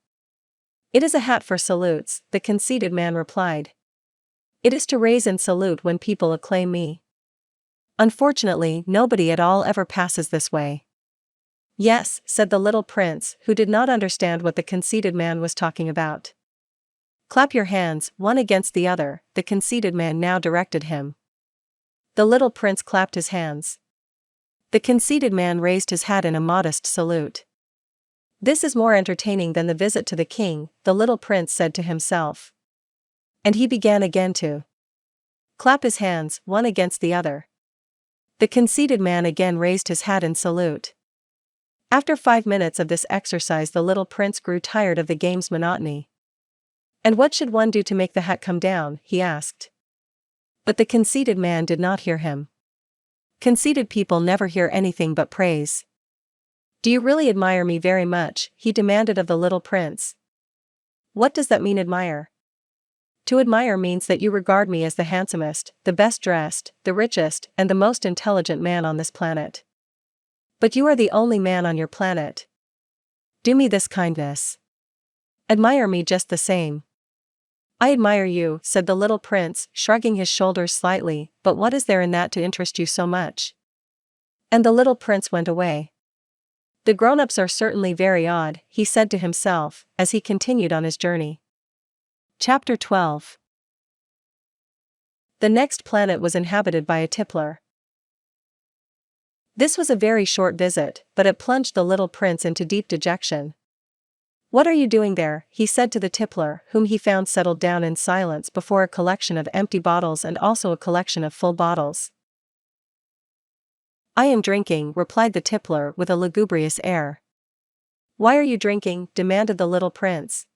S1: "It is a hat for salutes," the conceited man replied. "It is to raise and salute when people acclaim me. Unfortunately, nobody at all ever passes this way." "Yes," said the little prince, who did not understand what the conceited man was talking about. "Clap your hands, one against the other," the conceited man now directed him. The little prince clapped his hands. The conceited man raised his hat in a modest salute. "This is more entertaining than the visit to the king," the little prince said to himself. And he began again to clap his hands, one against the other. The conceited man again raised his hat in salute. After 5 minutes of this exercise, the little prince grew tired of the game's monotony. "And what should one do to make the hat come down?" he asked. But the conceited man did not hear him. Conceited people never hear anything but praise. "Do you really admire me very much?" he demanded of the little prince. "What does that mean, admire?" "To admire means that you regard me as the handsomest, the best dressed, the richest, and the most intelligent man on this planet. But you are the only man on your planet. Do me this kindness. Admire me just the same." "I admire you," said the little prince, shrugging his shoulders slightly, "but what is there in that to interest you so much?" And the little prince went away. "The grown-ups are certainly very odd," he said to himself, as he continued on his journey. Chapter 12. The next planet was inhabited by a tippler. This was a very short visit, but it plunged the little prince into deep dejection. "What are you doing there?" he said to the tippler, whom he found settled down in silence before a collection of empty bottles and also a collection of full bottles. "I am drinking," replied the tippler with a lugubrious air. "Why are you drinking?" demanded the little prince.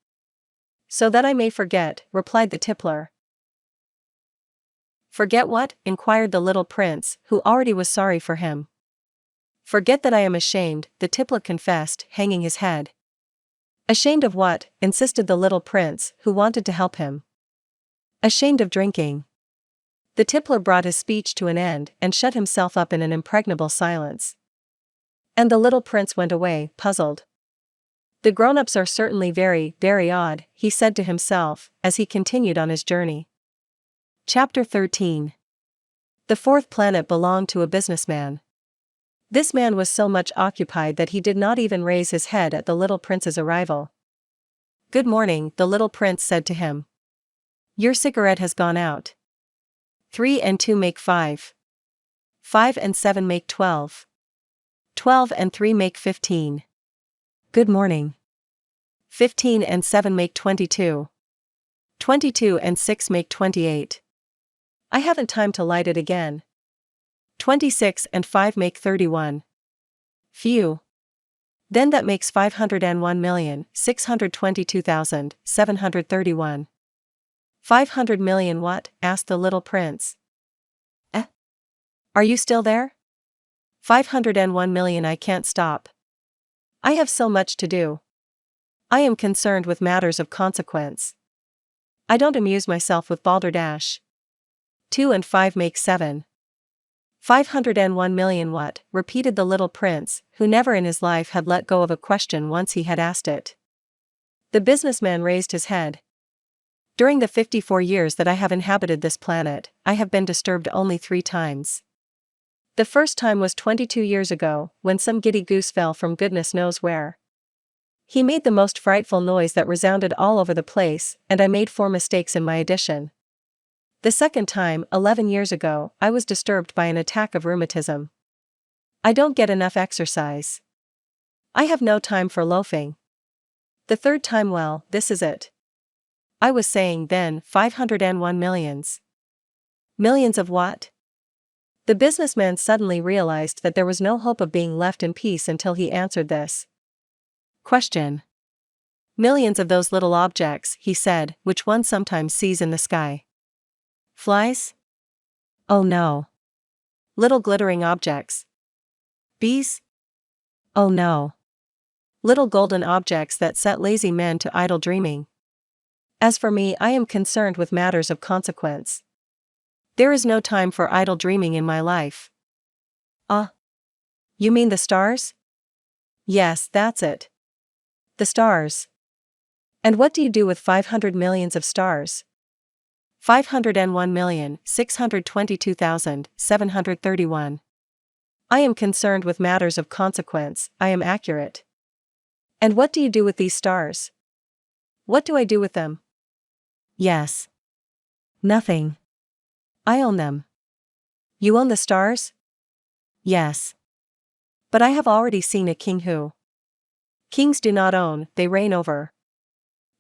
S1: "So that I may forget," replied the tippler. "Forget what?" inquired the little prince, who already was sorry for him. "Forget that I am ashamed," the tippler confessed, hanging his head. "Ashamed of what?" insisted the little prince, who wanted to help him. "Ashamed of drinking." The tippler brought his speech to an end and shut himself up in an impregnable silence. And the little prince went away, puzzled. The grown-ups are certainly very, very odd, he said to himself, as he continued on his journey. Chapter 13. The fourth planet belonged to a businessman. This man was so much occupied that he did not even raise his head at the little prince's arrival. "Good morning," the little prince said to him. "Your cigarette has gone out. 3 and 2 make 5. 5 and 7 make 12. 12 and 3 make 15. Good morning. 15 and 7 make 22. 22 and 6 make 28. I haven't time to light it again. 26 and 5 make 31. Phew. Then that makes 501,622,731. 500 million what?" asked the little prince. Are you still there? 501 million. I can't stop. I have so much to do. I am concerned with matters of consequence. I don't amuse myself with balderdash. 2 and 5 make 7. 501 million what? Repeated the little prince, who never in his life had let go of a question once he had asked it. The businessman raised his head. During the 54 years that I have inhabited this planet, I have been disturbed only 3 times. The first time was 22 years ago, when some giddy goose fell from goodness knows where. He made the most frightful noise that resounded all over the place, and I made 4 mistakes in my addition. The second time, 11 years ago, I was disturbed by an attack of rheumatism. I don't get enough exercise. I have no time for loafing. The third time, well, this is it. I was saying then 501 millions. Millions of what? The businessman suddenly realized that there was no hope of being left in peace until he answered this question. Millions of those little objects, he said, which one sometimes sees in the sky. Flies? Oh no. Little glittering objects. Bees? Oh no. Little golden objects that set lazy men to idle dreaming. As for me, I am concerned with matters of consequence. There is no time for idle dreaming in my life. Ah. You mean the stars? Yes, that's it. The stars. And what do you do with 500 millions of stars? 501,622,731. I am concerned with matters of consequence, I am accurate. And what do you do with these stars? What do I do with them? Yes. Nothing. I own them. You own the stars? Yes. But I have already seen a king who. Kings do not own, they reign over.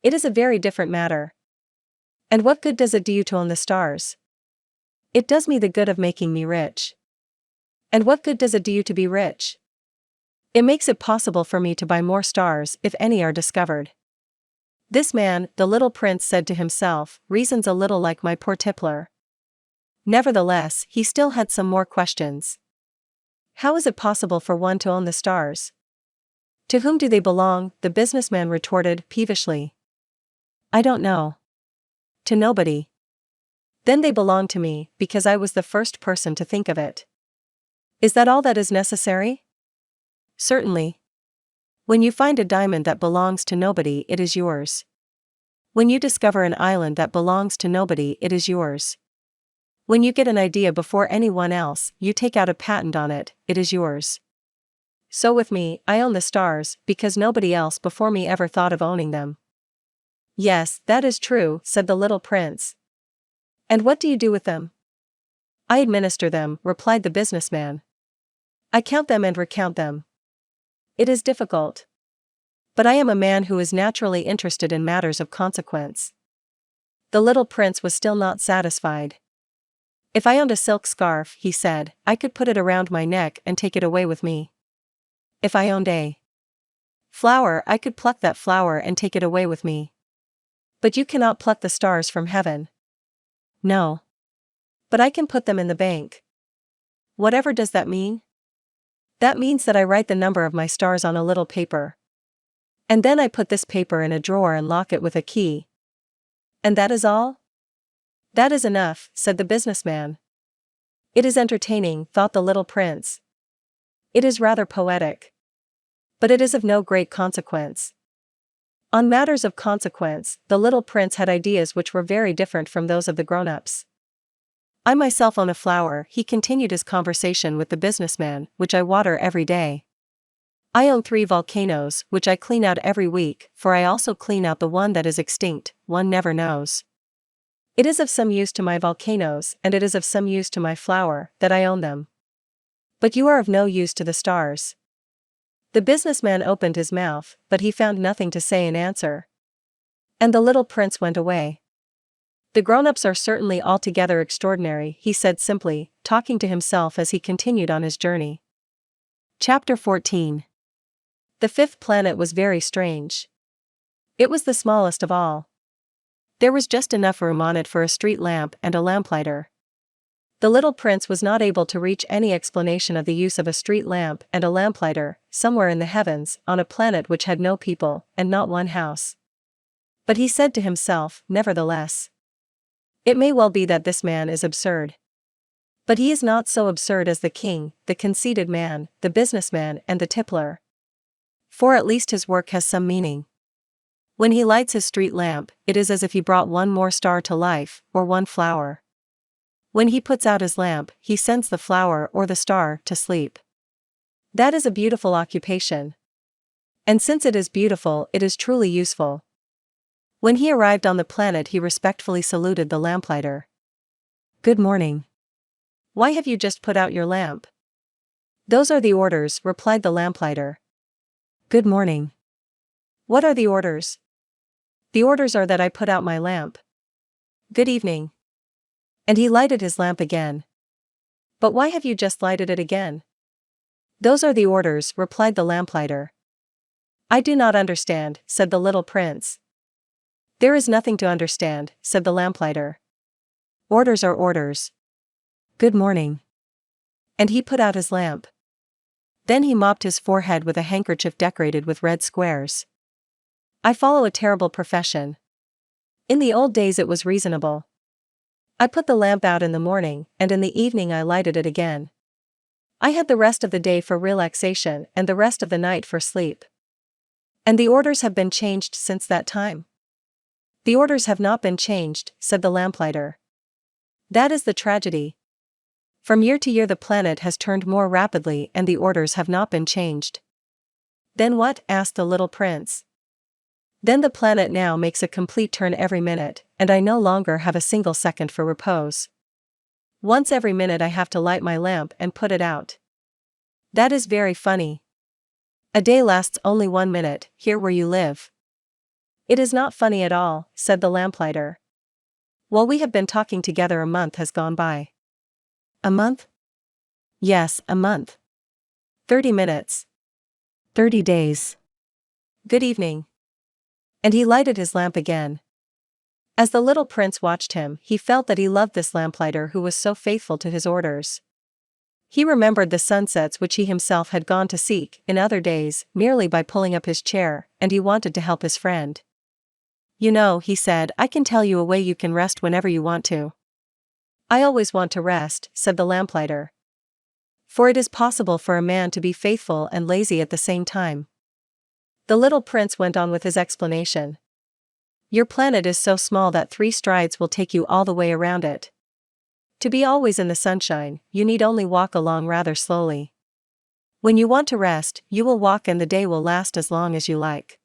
S1: It is a very different matter. And what good does it do you to own the stars? It does me the good of making me rich. And what good does it do you to be rich? It makes it possible for me to buy more stars if any are discovered. This man, the little prince said to himself, reasons a little like my poor tippler. Nevertheless, he still had some more questions. How is it possible for one to own the stars? To whom do they belong? The businessman retorted peevishly. I don't know. To nobody. Then they belong to me, because I was the first person to think of it. Is that all that is necessary? Certainly. When you find a diamond that belongs to nobody, it is yours. When you discover an island that belongs to nobody, it is yours. When you get an idea before anyone else, you take out a patent on it, it is yours. So with me, I own the stars, because nobody else before me ever thought of owning them. Yes, that is true, said the little prince. And what do you do with them? I administer them, replied the businessman. I count them and recount them. It is difficult. But I am a man who is naturally interested in matters of consequence. The little prince was still not satisfied. If I owned a silk scarf, he said, I could put it around my neck and take it away with me. If I owned a flower, I could pluck that flower and take it away with me. But you cannot pluck the stars from heaven. No. But I can put them in the bank. Whatever does that mean? That means that I write the number of my stars on a little paper. And then I put this paper in a drawer and lock it with a key. And that is all? That is enough, said the businessman. It is entertaining, thought the little prince. It is rather poetic. But it is of no great consequence. On matters of consequence, the little prince had ideas which were very different from those of the grown-ups. I myself own a flower, he continued his conversation with the businessman, which I water every day. I own 3 volcanoes, which I clean out every week, for I also clean out the one that is extinct, one never knows. It is of some use to my volcanoes, and it is of some use to my flower, that I own them. But you are of no use to the stars. The businessman opened his mouth, but he found nothing to say in answer. And the little prince went away. The grown-ups are certainly altogether extraordinary, he said simply, talking to himself as he continued on his journey. Chapter 14. The 5th planet was very strange. It was the smallest of all. There was just enough room on it for a street lamp and a lamplighter. The little prince was not able to reach any explanation of the use of a street lamp and a lamplighter, somewhere in the heavens, on a planet which had no people, and not one house. But he said to himself, nevertheless, it may well be that this man is absurd. But he is not so absurd as the king, the conceited man, the businessman and the tippler. For at least his work has some meaning. When he lights his street lamp, it is as if he brought one more star to life, or one flower. When he puts out his lamp, he sends the flower or the star to sleep. That is a beautiful occupation. And since it is beautiful, it is truly useful. When he arrived on the planet, he respectfully saluted the lamplighter. Good morning. Why have you just put out your lamp? Those are the orders, replied the lamplighter. Good morning. What are the orders? The orders are that I put out my lamp. Good evening. And he lighted his lamp again. But why have you just lighted it again? Those are the orders, replied the lamplighter. I do not understand, said the little prince. There is nothing to understand, said the lamplighter. Orders are orders. Good morning. And he put out his lamp. Then he mopped his forehead with a handkerchief decorated with red squares. I follow a terrible profession. In the old days it was reasonable. I put the lamp out in the morning, and in the evening I lighted it again. I had the rest of the day for relaxation and the rest of the night for sleep. And the orders have been changed since that time. The orders have not been changed, said the lamplighter. That is the tragedy. From year to year the planet has turned more rapidly and the orders have not been changed. Then what? Asked the little prince. Then the planet now makes a complete turn every minute, and I no longer have a single second for repose. Once every minute I have to light my lamp and put it out. That is very funny. A day lasts only 1 minute, here where you live. It is not funny at all, said the lamplighter. While we have been talking together a month has gone by. A month? Yes, a month. 30 minutes. 30 days. Good evening. And he lighted his lamp again. As the little prince watched him, he felt that he loved this lamplighter who was so faithful to his orders. He remembered the sunsets which he himself had gone to seek in other days, merely by pulling up his chair, and he wanted to help his friend. You know, he said, I can tell you a way you can rest whenever you want to. I always want to rest, said the lamplighter. For it is possible for a man to be faithful and lazy at the same time. The little prince went on with his explanation. Your planet is so small that 3 strides will take you all the way around it. To be always in the sunshine, you need only walk along rather slowly. When you want to rest, you will walk and the day will last as long as you like.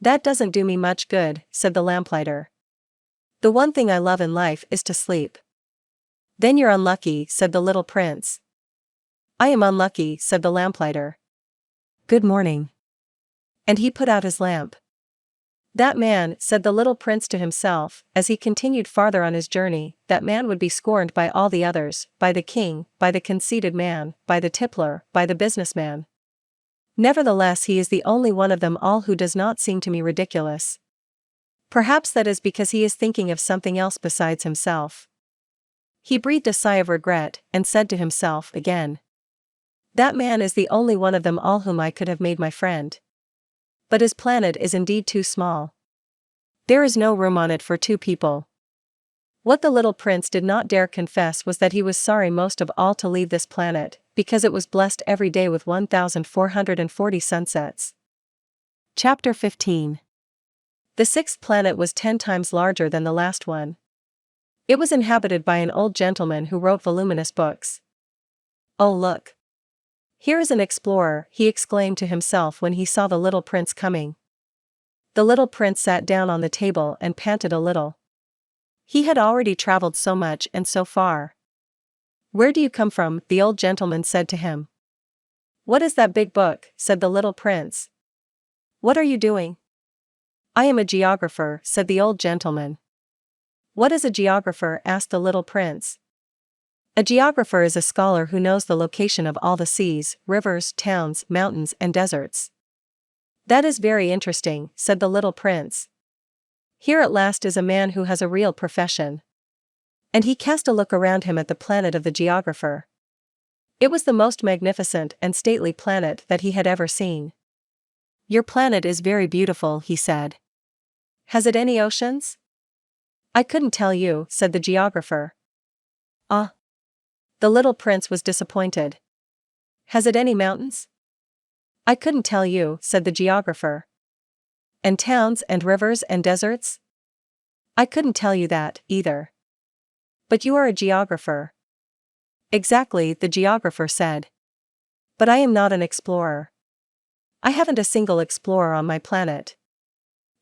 S1: That doesn't do me much good, said the lamplighter. The one thing I love in life is to sleep. Then you're unlucky, said the little prince. I am unlucky, said the lamplighter. Good morning. And he put out his lamp. That man, said the little prince to himself, as he continued farther on his journey, that man would be scorned by all the others, by the king, by the conceited man, by the tippler, by the businessman. Nevertheless, he is the only one of them all who does not seem to me ridiculous. Perhaps that is because he is thinking of something else besides himself. He breathed a sigh of regret, and said to himself again, that man is the only one of them all whom I could have made my friend. But his planet is indeed too small. There is no room on it for 2 people. What the little prince did not dare confess was that he was sorry most of all to leave this planet, because it was blessed every day with 1,440 sunsets. Chapter 15. The sixth planet was 10 times larger than the last one. It was inhabited by an old gentleman who wrote voluminous books. "Oh, look! Here is an explorer," he exclaimed to himself when he saw the little prince coming. The little prince sat down on the table and panted a little. He had already traveled so much and so far. "Where do you come from?" the old gentleman said to him. "What is that big book?" said the little prince. "What are you doing?" "I am a geographer," said the old gentleman. "What is a geographer?" asked the little prince. "A geographer is a scholar who knows the location of all the seas, rivers, towns, mountains, and deserts." "That is very interesting," said the little prince. "Here at last is a man who has a real profession." And he cast a look around him at the planet of the geographer. It was the most magnificent and stately planet that he had ever seen. "Your planet is very beautiful," he said. "Has it any oceans?" "I couldn't tell you," said the geographer. "Ah." The little prince was disappointed. "Has it any mountains?" "I couldn't tell you," said the geographer. "And towns and rivers and deserts?" "I couldn't tell you that, either." "But you are a geographer." "Exactly," the geographer said. "But I am not an explorer. I haven't a single explorer on my planet.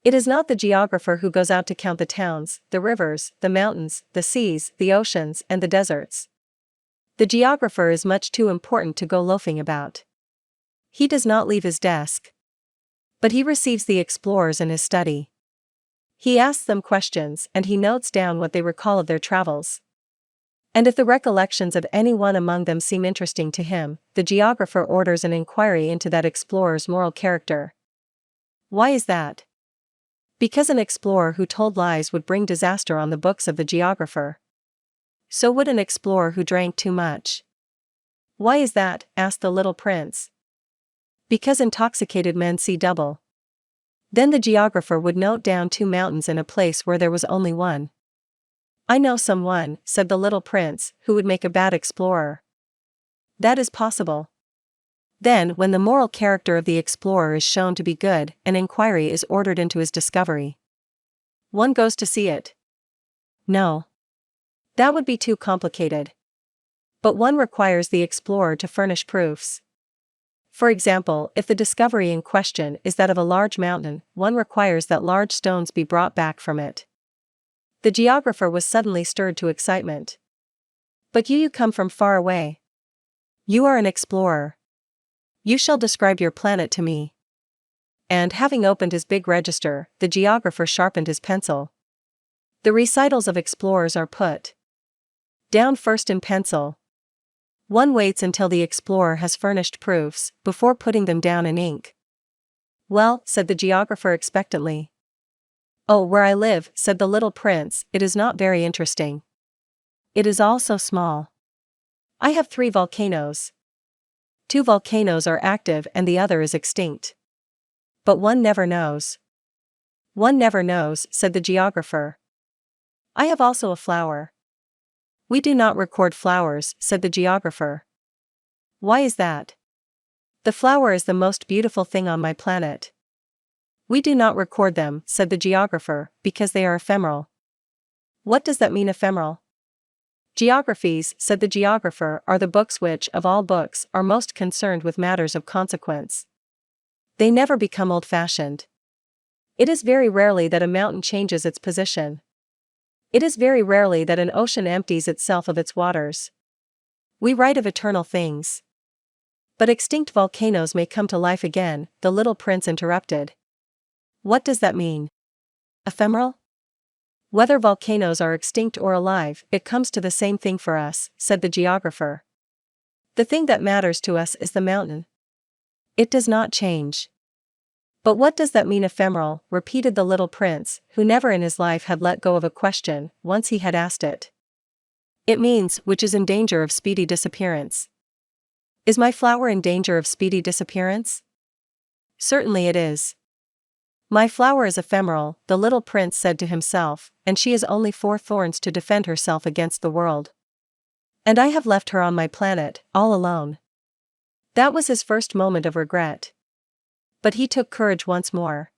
S1: It is not the geographer who goes out to count the towns, the rivers, the mountains, the seas, the oceans, and the deserts. The geographer is much too important to go loafing about. He does not leave his desk. But he receives the explorers in his study. He asks them questions and he notes down what they recall of their travels. And if the recollections of any one among them seem interesting to him, the geographer orders an inquiry into that explorer's moral character. Why is that? Because an explorer who told lies would bring disaster on the books of the geographer. So would an explorer who drank too much. Why is that? Asked the little prince. Because intoxicated men see double. Then the geographer would note down 2 mountains in a place where there was only one. "I know someone," said the little prince, "who would make a bad explorer." "That is possible." Then, when the moral character of the explorer is shown to be good, an inquiry is ordered into his discovery. One goes to see it. No. That would be too complicated. But one requires the explorer to furnish proofs. For example, if the discovery in question is that of a large mountain, one requires that large stones be brought back from it. The geographer was suddenly stirred to excitement. "But you come from far away. You are an explorer. You shall describe your planet to me." And having opened his big register, the geographer sharpened his pencil. The recitals of explorers are put down first in pencil. One waits until the explorer has furnished proofs, before putting them down in ink. "Well," said the geographer expectantly. "Oh, where I live," said the little prince, "it is not very interesting. It is all so small. I have 3 volcanoes. 2 volcanoes are active and the other is extinct. But one never knows." "One never knows," said the geographer. "I have also a flower." "We do not record flowers," said the geographer. "Why is that?" "The flower is the most beautiful thing on my planet." "We do not record them," said the geographer, "because they are ephemeral." "What does that mean, ephemeral?" "Geographies," said the geographer, "are the books which, of all books, are most concerned with matters of consequence. They never become old-fashioned. It is very rarely that a mountain changes its position. It is very rarely that an ocean empties itself of its waters. We write of eternal things." "But extinct volcanoes may come to life again," the little prince interrupted. "What does that mean? Ephemeral?" "Whether volcanoes are extinct or alive, it comes to the same thing for us," said the geographer. "The thing that matters to us is the mountain. It does not change." "But what does that mean, ephemeral?" repeated the little prince, who never in his life had let go of a question, once he had asked it. "It means, which is in danger of speedy disappearance." "Is my flower in danger of speedy disappearance?" "Certainly it is." My flower is ephemeral, the little prince said to himself, and she has only 4 thorns to defend herself against the world. And I have left her on my planet, all alone. That was his first moment of regret. But he took courage once more.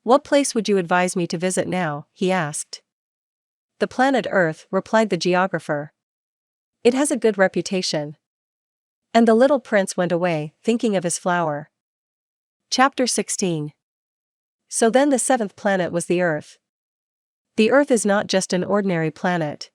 S1: What place would you advise me to visit now? He asked. The planet Earth, replied the geographer. It has a good reputation. And the little prince went away, thinking of his flower. Chapter 16. So then the 7th planet was the Earth. The Earth is not just an ordinary planet.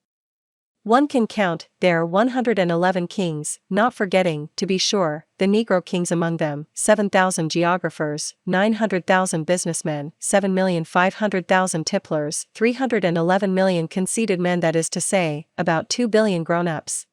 S1: One can count there 111 kings, not forgetting, to be sure, the Negro kings among them, 7,000 geographers, 900,000 businessmen, 7,500,000 tipplers, 311 million conceited men, that is to say, about 2 billion grown-ups.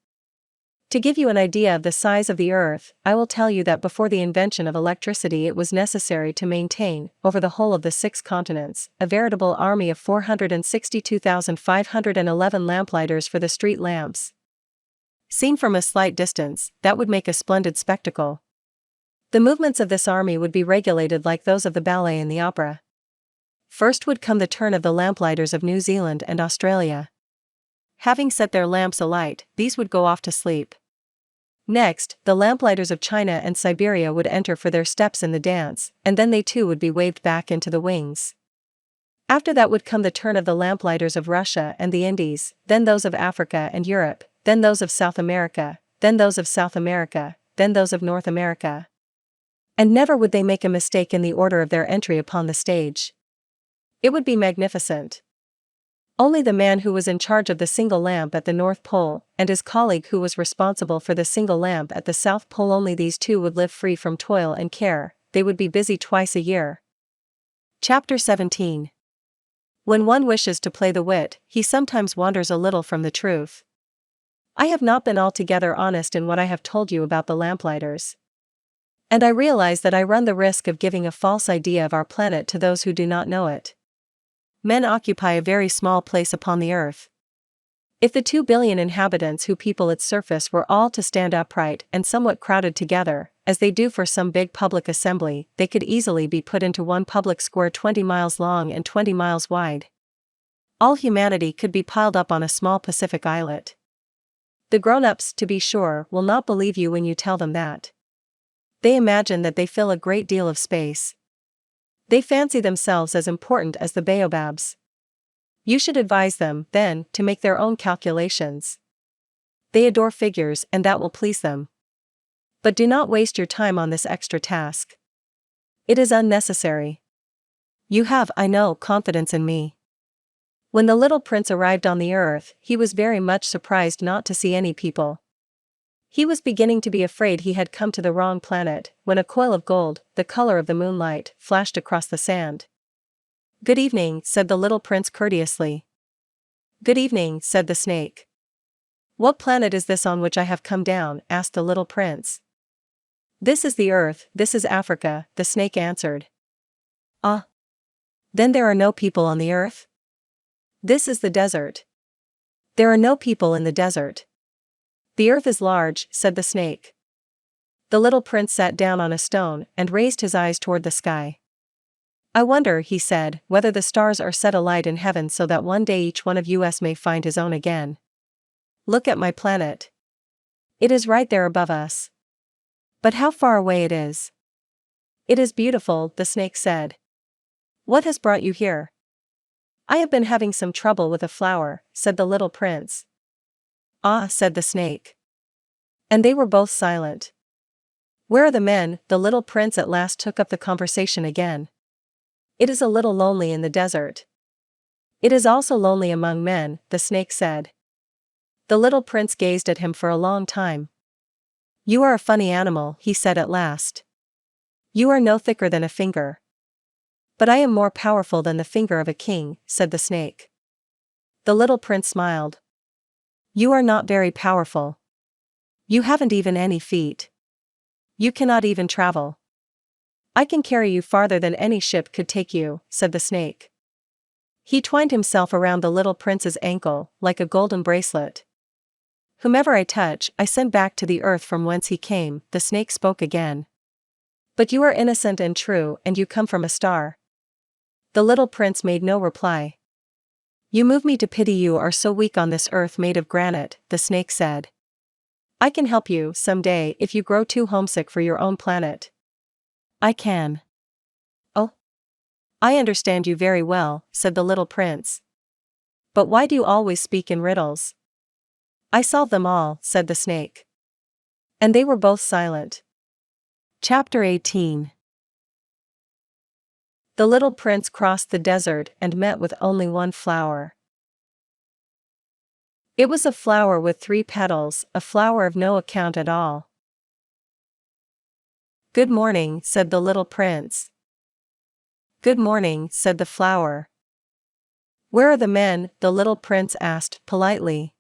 S1: To give you an idea of the size of the Earth, I will tell you that before the invention of electricity it was necessary to maintain, over the whole of the 6 continents, a veritable army of 462,511 lamplighters for the street lamps. Seen from a slight distance, that would make a splendid spectacle. The movements of this army would be regulated like those of the ballet and the opera. First would come the turn of the lamplighters of New Zealand and Australia. Having set their lamps alight, these would go off to sleep. Next, the lamplighters of China and Siberia would enter for their steps in the dance, and then they too would be waved back into the wings. After that would come the turn of the lamplighters of Russia and the Indies, then those of Africa and Europe, then those of South America, then those of South America, then those of North America. And never would they make a mistake in the order of their entry upon the stage. It would be magnificent. Only the man who was in charge of the single lamp at the North Pole, and his colleague who was responsible for the single lamp at the South Pole, only these two would live free from toil and care. They would be busy twice a year. Chapter 17. When one wishes to play the wit, he sometimes wanders a little from the truth. I have not been altogether honest in what I have told you about the lamplighters. And I realize that I run the risk of giving a false idea of our planet to those who do not know it. Men occupy a very small place upon the Earth. If the 2 billion inhabitants who people its surface were all to stand upright and somewhat crowded together, as they do for some big public assembly, they could easily be put into one public square 20 miles long and 20 miles wide. All humanity could be piled up on a small Pacific islet. The grown-ups, to be sure, will not believe you when you tell them that. They imagine that they fill a great deal of space. They fancy themselves as important as the baobabs. You should advise them, then, to make their own calculations. They adore figures, and that will please them. But do not waste your time on this extra task. It is unnecessary. You have, I know, confidence in me. When the little prince arrived on the Earth, he was very much surprised not to see any people. He was beginning to be afraid he had come to the wrong planet, when a coil of gold, the color of the moonlight, flashed across the sand. "Good evening," said the little prince courteously. "Good evening," said the snake. "What planet is this on which I have come down?" asked the little prince. "This is the Earth, this is Africa," the snake answered. "Ah. Then there are no people on the Earth?" "This is the desert." "There are no people in the desert." "The Earth is large," said the snake. The little prince sat down on a stone and raised his eyes toward the sky. "I wonder," he said, "whether the stars are set alight in heaven so that one day each one of us may find his own again. Look at my planet. It is right there above us. But how far away it is." "It is beautiful," the snake said. "What has brought you here?" "I have been having some trouble with a flower," said the little prince. "Ah," said the snake. And they were both silent. "Where are the men?" the little prince at last took up the conversation again. "It is a little lonely in the desert." "It is also lonely among men," the snake said. The little prince gazed at him for a long time. "You are a funny animal," he said at last. "You are no thicker than a finger." "But I am more powerful than the finger of a king," said the snake. The little prince smiled. "You are not very powerful. You haven't even any feet. You cannot even travel." "I can carry you farther than any ship could take you," said the snake. He twined himself around the little prince's ankle, like a golden bracelet. "Whomever I touch, I send back to the Earth from whence he came," the snake spoke again. "But you are innocent and true, and you come from a star. The little prince made no reply. You move me to pity. You are so weak on this earth made of granite, the snake said. I can help you someday if you grow too homesick for your own planet. I can. Oh. I understand you very well, said the little prince. But why do you always speak in riddles? I solve them all, said the snake. And they were both silent. Chapter 18. The little prince crossed the desert and met with only one flower. It was a flower with 3 petals, a flower of no account at all. Good morning, said the little prince. Good morning, said the flower. Where are the men? The little prince asked politely.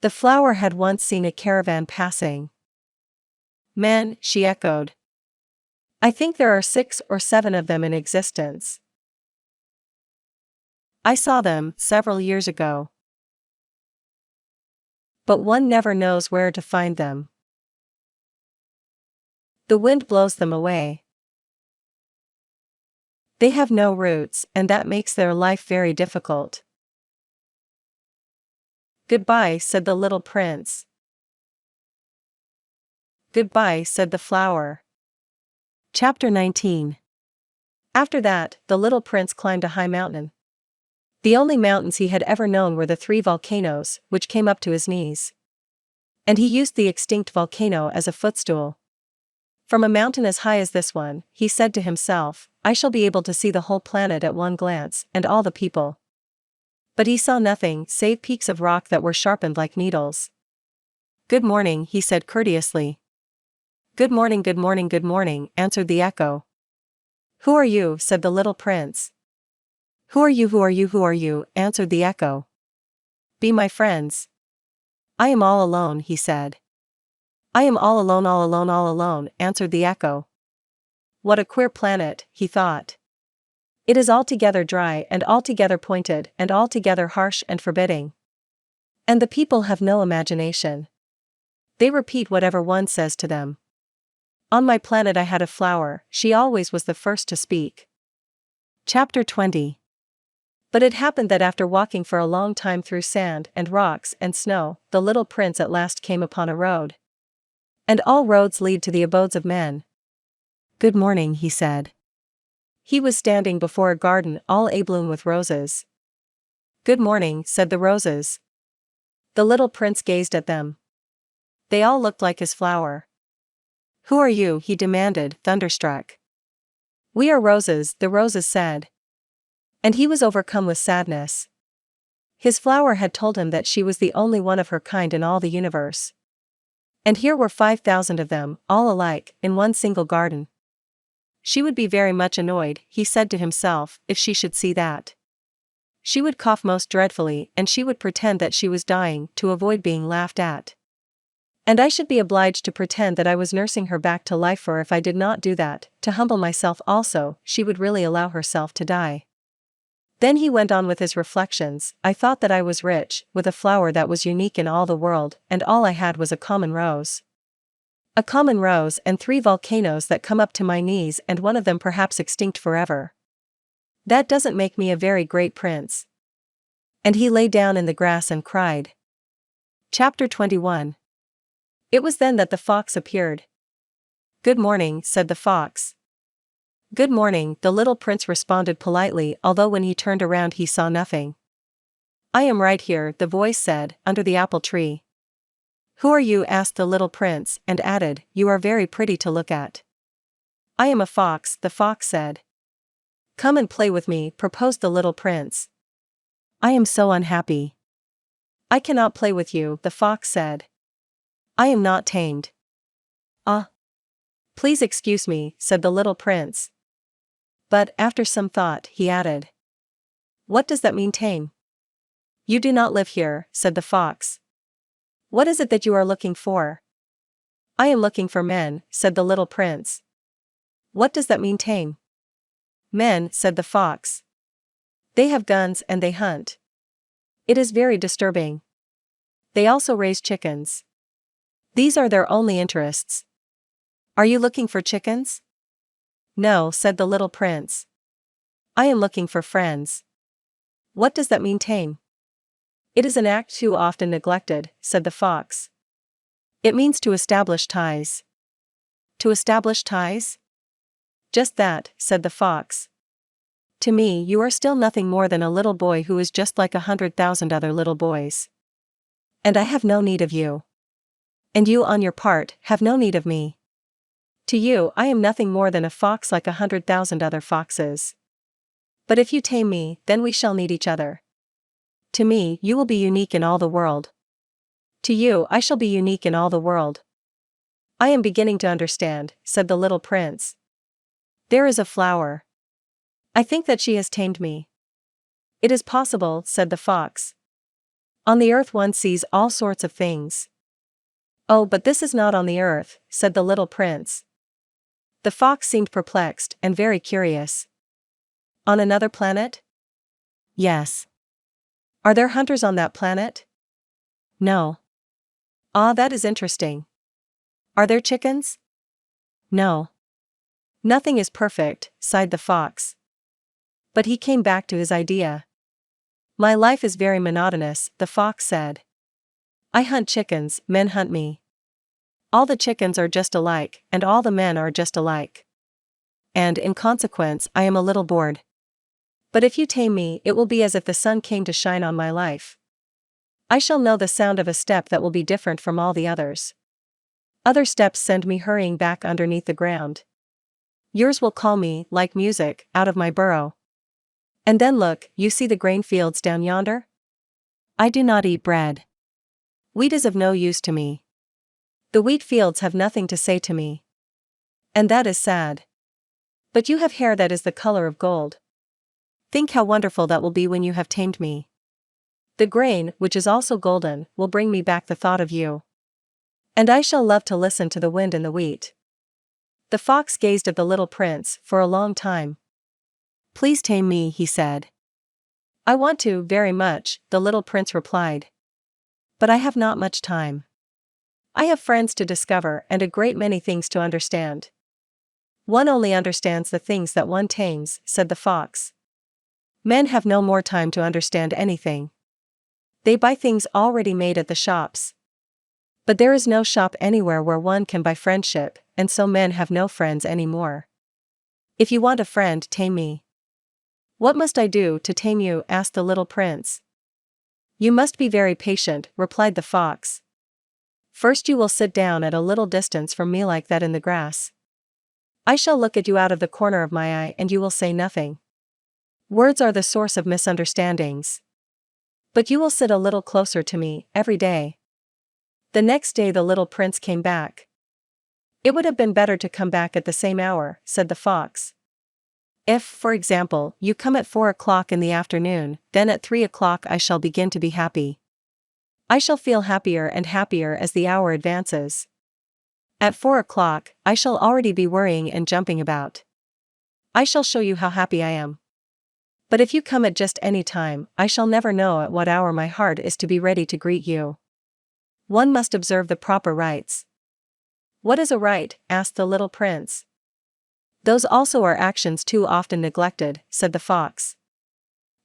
S1: The flower had once seen a caravan passing. Men, she echoed. I think there are 6 or 7 of them in existence. I saw them several years ago. But one never knows where to find them. The wind blows them away. They have no roots, and that makes their life very difficult. Goodbye, said the little prince. Goodbye, said the flower. Chapter 19. After that, the little prince climbed a high mountain. The only mountains he had ever known were the 3 volcanoes, which came up to his knees. And he used the extinct volcano as a footstool. From a mountain as high as this one, he said to himself, I shall be able to see the whole planet at one glance, and all the people. But he saw nothing save peaks of rock that were sharpened like needles. Good morning, he said courteously. Good morning, good morning, good morning, answered the echo. Who are you? Said the little prince. Who are you, who are you, who are you? Answered the echo. Be my friends. I am all alone, he said. I am all alone, all alone, all alone, answered the echo. What a queer planet, he thought. It is altogether dry and altogether pointed and altogether harsh and forbidding. And the people have no imagination. They repeat whatever one says to them. On my planet I had a flower, she always was the first to speak. Chapter 20. But it happened that after walking for a long time through sand and rocks and snow, the little prince at last came upon a road. And all roads lead to the abodes of men. Good morning, he said. He was standing before a garden all abloom with roses. Good morning, said the roses. The little prince gazed at them. They all looked like his flower. Who are you? He demanded, thunderstruck. We are roses, the roses said. And he was overcome with sadness. His flower had told him that she was the only one of her kind in all the universe. And here were 5,000 of them, all alike, in one single garden. She would be very much annoyed, he said to himself, if she should see that. She would cough most dreadfully, and she would pretend that she was dying, to avoid being laughed at. And I should be obliged to pretend that I was nursing her back to life, for if I did not do that, to humble myself also, she would really allow herself to die. Then he went on with his reflections. I thought that I was rich, with a flower that was unique in all the world, and all I had was a common rose. A common rose and 3 volcanoes that come up to my knees, and one of them perhaps extinct forever. That doesn't make me a very great prince. And he lay down in the grass and cried. Chapter 21. It was then that the fox appeared. Good morning, said the fox. Good morning, the little prince responded politely, although when he turned around he saw nothing. I am right here, the voice said, under the apple tree. Who are you? Asked the little prince, and added, You are very pretty to look at. I am a fox, the fox said. Come and play with me, proposed the little prince. I am so unhappy. I cannot play with you, the fox said. I am not tamed. Ah. Please excuse me, said the little prince. But, after some thought, he added. What does that mean, tame? You do not live here, said the fox. What is it that you are looking for? I am looking for men, said the little prince. What does that mean, tame? Men, said the fox. They have guns and they hunt. It is very disturbing. They also raise chickens. These are their only interests. Are you looking for chickens? No, said the little prince. I am looking for friends. What does that mean, tame? It is an act too often neglected, said the fox. It means to establish ties. To establish ties? Just that, said the fox. To me, you are still nothing more than a little boy who is just like 100,000 other little boys. And I have no need of you. And you, on your part, have no need of me. To you, I am nothing more than a fox like 100,000 other foxes. But if you tame me, then we shall need each other. To me, you will be unique in all the world. To you, I shall be unique in all the world. I am beginning to understand, said the little prince. There is a flower. I think that she has tamed me. It is possible, said the fox. On the earth one sees all sorts of things. Oh, but this is not on the earth, said the little prince. The fox seemed perplexed and very curious. On another planet? Yes. Are there hunters on that planet? No. Ah, that is interesting. Are there chickens? No. Nothing is perfect, sighed the fox. But he came back to his idea. My life is very monotonous, the fox said. I hunt chickens, men hunt me. All the chickens are just alike, and all the men are just alike. And, in consequence, I am a little bored. But if you tame me, it will be as if the sun came to shine on my life. I shall know the sound of a step that will be different from all the others. Other steps send me hurrying back underneath the ground. Yours will call me, like music, out of my burrow. And then look, you see the grain fields down yonder? I do not eat bread. Wheat is of no use to me. The wheat fields have nothing to say to me. And that is sad. But you have hair that is the color of gold. Think how wonderful that will be when you have tamed me. The grain, which is also golden, will bring me back the thought of you. And I shall love to listen to the wind in the wheat. The fox gazed at the little prince for a long time. Please tame me, he said. I want to, very much, the little prince replied. But I have not much time. I have friends to discover and a great many things to understand. One only understands the things that one tames, said the fox. Men have no more time to understand anything. They buy things already made at the shops. But there is no shop anywhere where one can buy friendship, and so men have no friends anymore. If you want a friend, tame me. What must I do to tame you? Asked the little prince. You must be very patient, replied the fox. First you will sit down at a little distance from me like that in the grass. I shall look at you out of the corner of my eye and you will say nothing. Words are the source of misunderstandings. But you will sit a little closer to me, every day. The next day the little prince came back. It would have been better to come back at the same hour, said the fox. If, for example, you come at 4 o'clock in the afternoon, then at 3 o'clock I shall begin to be happy. I shall feel happier and happier as the hour advances. At 4 o'clock, I shall already be worrying and jumping about. I shall show you how happy I am. But if you come at just any time, I shall never know at what hour my heart is to be ready to greet you. One must observe the proper rites. What is a rite? Asked the little prince. Those also are actions too often neglected, said the fox.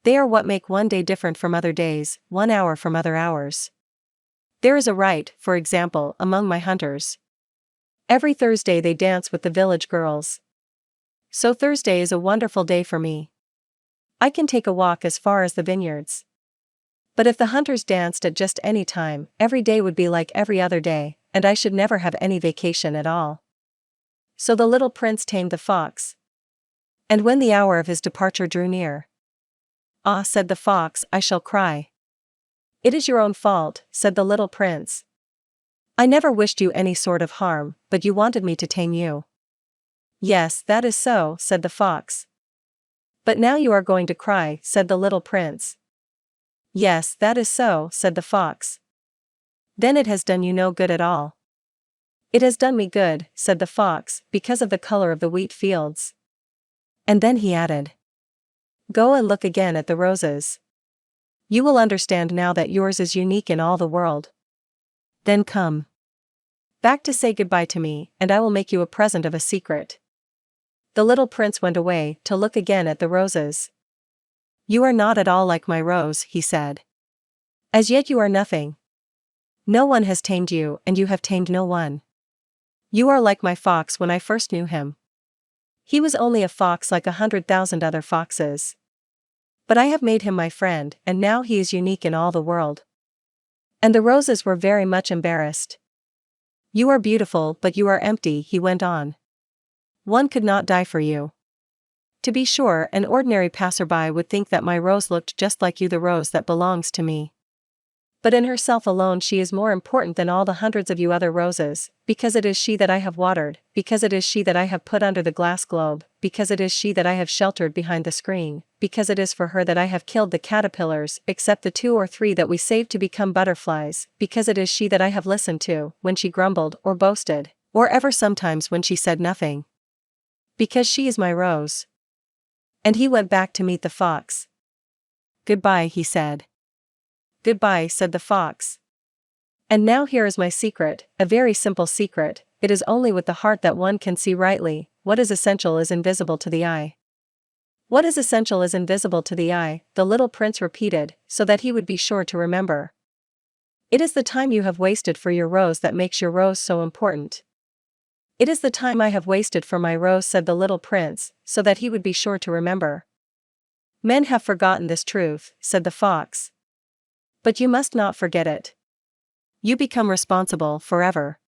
S1: They are what make one day different from other days, 1 hour from other hours. There is a rite, for example, among my hunters. Every Thursday they dance with the village girls. So Thursday is a wonderful day for me. I can take a walk as far as the vineyards. But if the hunters danced at just any time, every day would be like every other day, and I should never have any vacation at all. So the little prince tamed the fox. And when the hour of his departure drew near, "Ah," said the fox, "I shall cry." "It is your own fault," said the little prince. "I never wished you any sort of harm, but you wanted me to tame you." "Yes, that is so," said the fox. "But now you are going to cry," said the little prince. "Yes, that is so," said the fox. "Then it has done you no good at all." "It has done me good," said the fox, "because of the color of the wheat fields." And then he added, "Go and look again at the roses. You will understand now that yours is unique in all the world. Then come back to say goodbye to me, and I will make you a present of a secret." The little prince went away to look again at the roses. "You are not at all like my rose," he said. "As yet you are nothing. No one has tamed you, and you have tamed no one. You are like my fox when I first knew him. He was only a fox like 100,000 other foxes. But I have made him my friend, and now he is unique in all the world." And the roses were very much embarrassed. "You are beautiful, but you are empty," he went on. "One could not die for you. To be sure, an ordinary passerby would think that my rose looked just like you, the rose that belongs to me. But in herself alone she is more important than all the hundreds of you other roses, because it is she that I have watered, because it is she that I have put under the glass globe, because it is she that I have sheltered behind the screen, because it is for her that I have killed the caterpillars, except the 2 or 3 that we saved to become butterflies, because it is she that I have listened to, when she grumbled or boasted, or ever sometimes when she said nothing. Because she is my rose." And he went back to meet the fox. "Goodbye," he said. "Goodbye," said the fox. "And now here is my secret, a very simple secret. It is only with the heart that one can see rightly. What is essential is invisible to the eye." "What is essential is invisible to the eye," the little prince repeated, so that he would be sure to remember. "It is the time you have wasted for your rose that makes your rose so important." "It is the time I have wasted for my rose," said the little prince, so that he would be sure to remember. "Men have forgotten this truth," said the fox. "But you must not forget it. You become responsible forever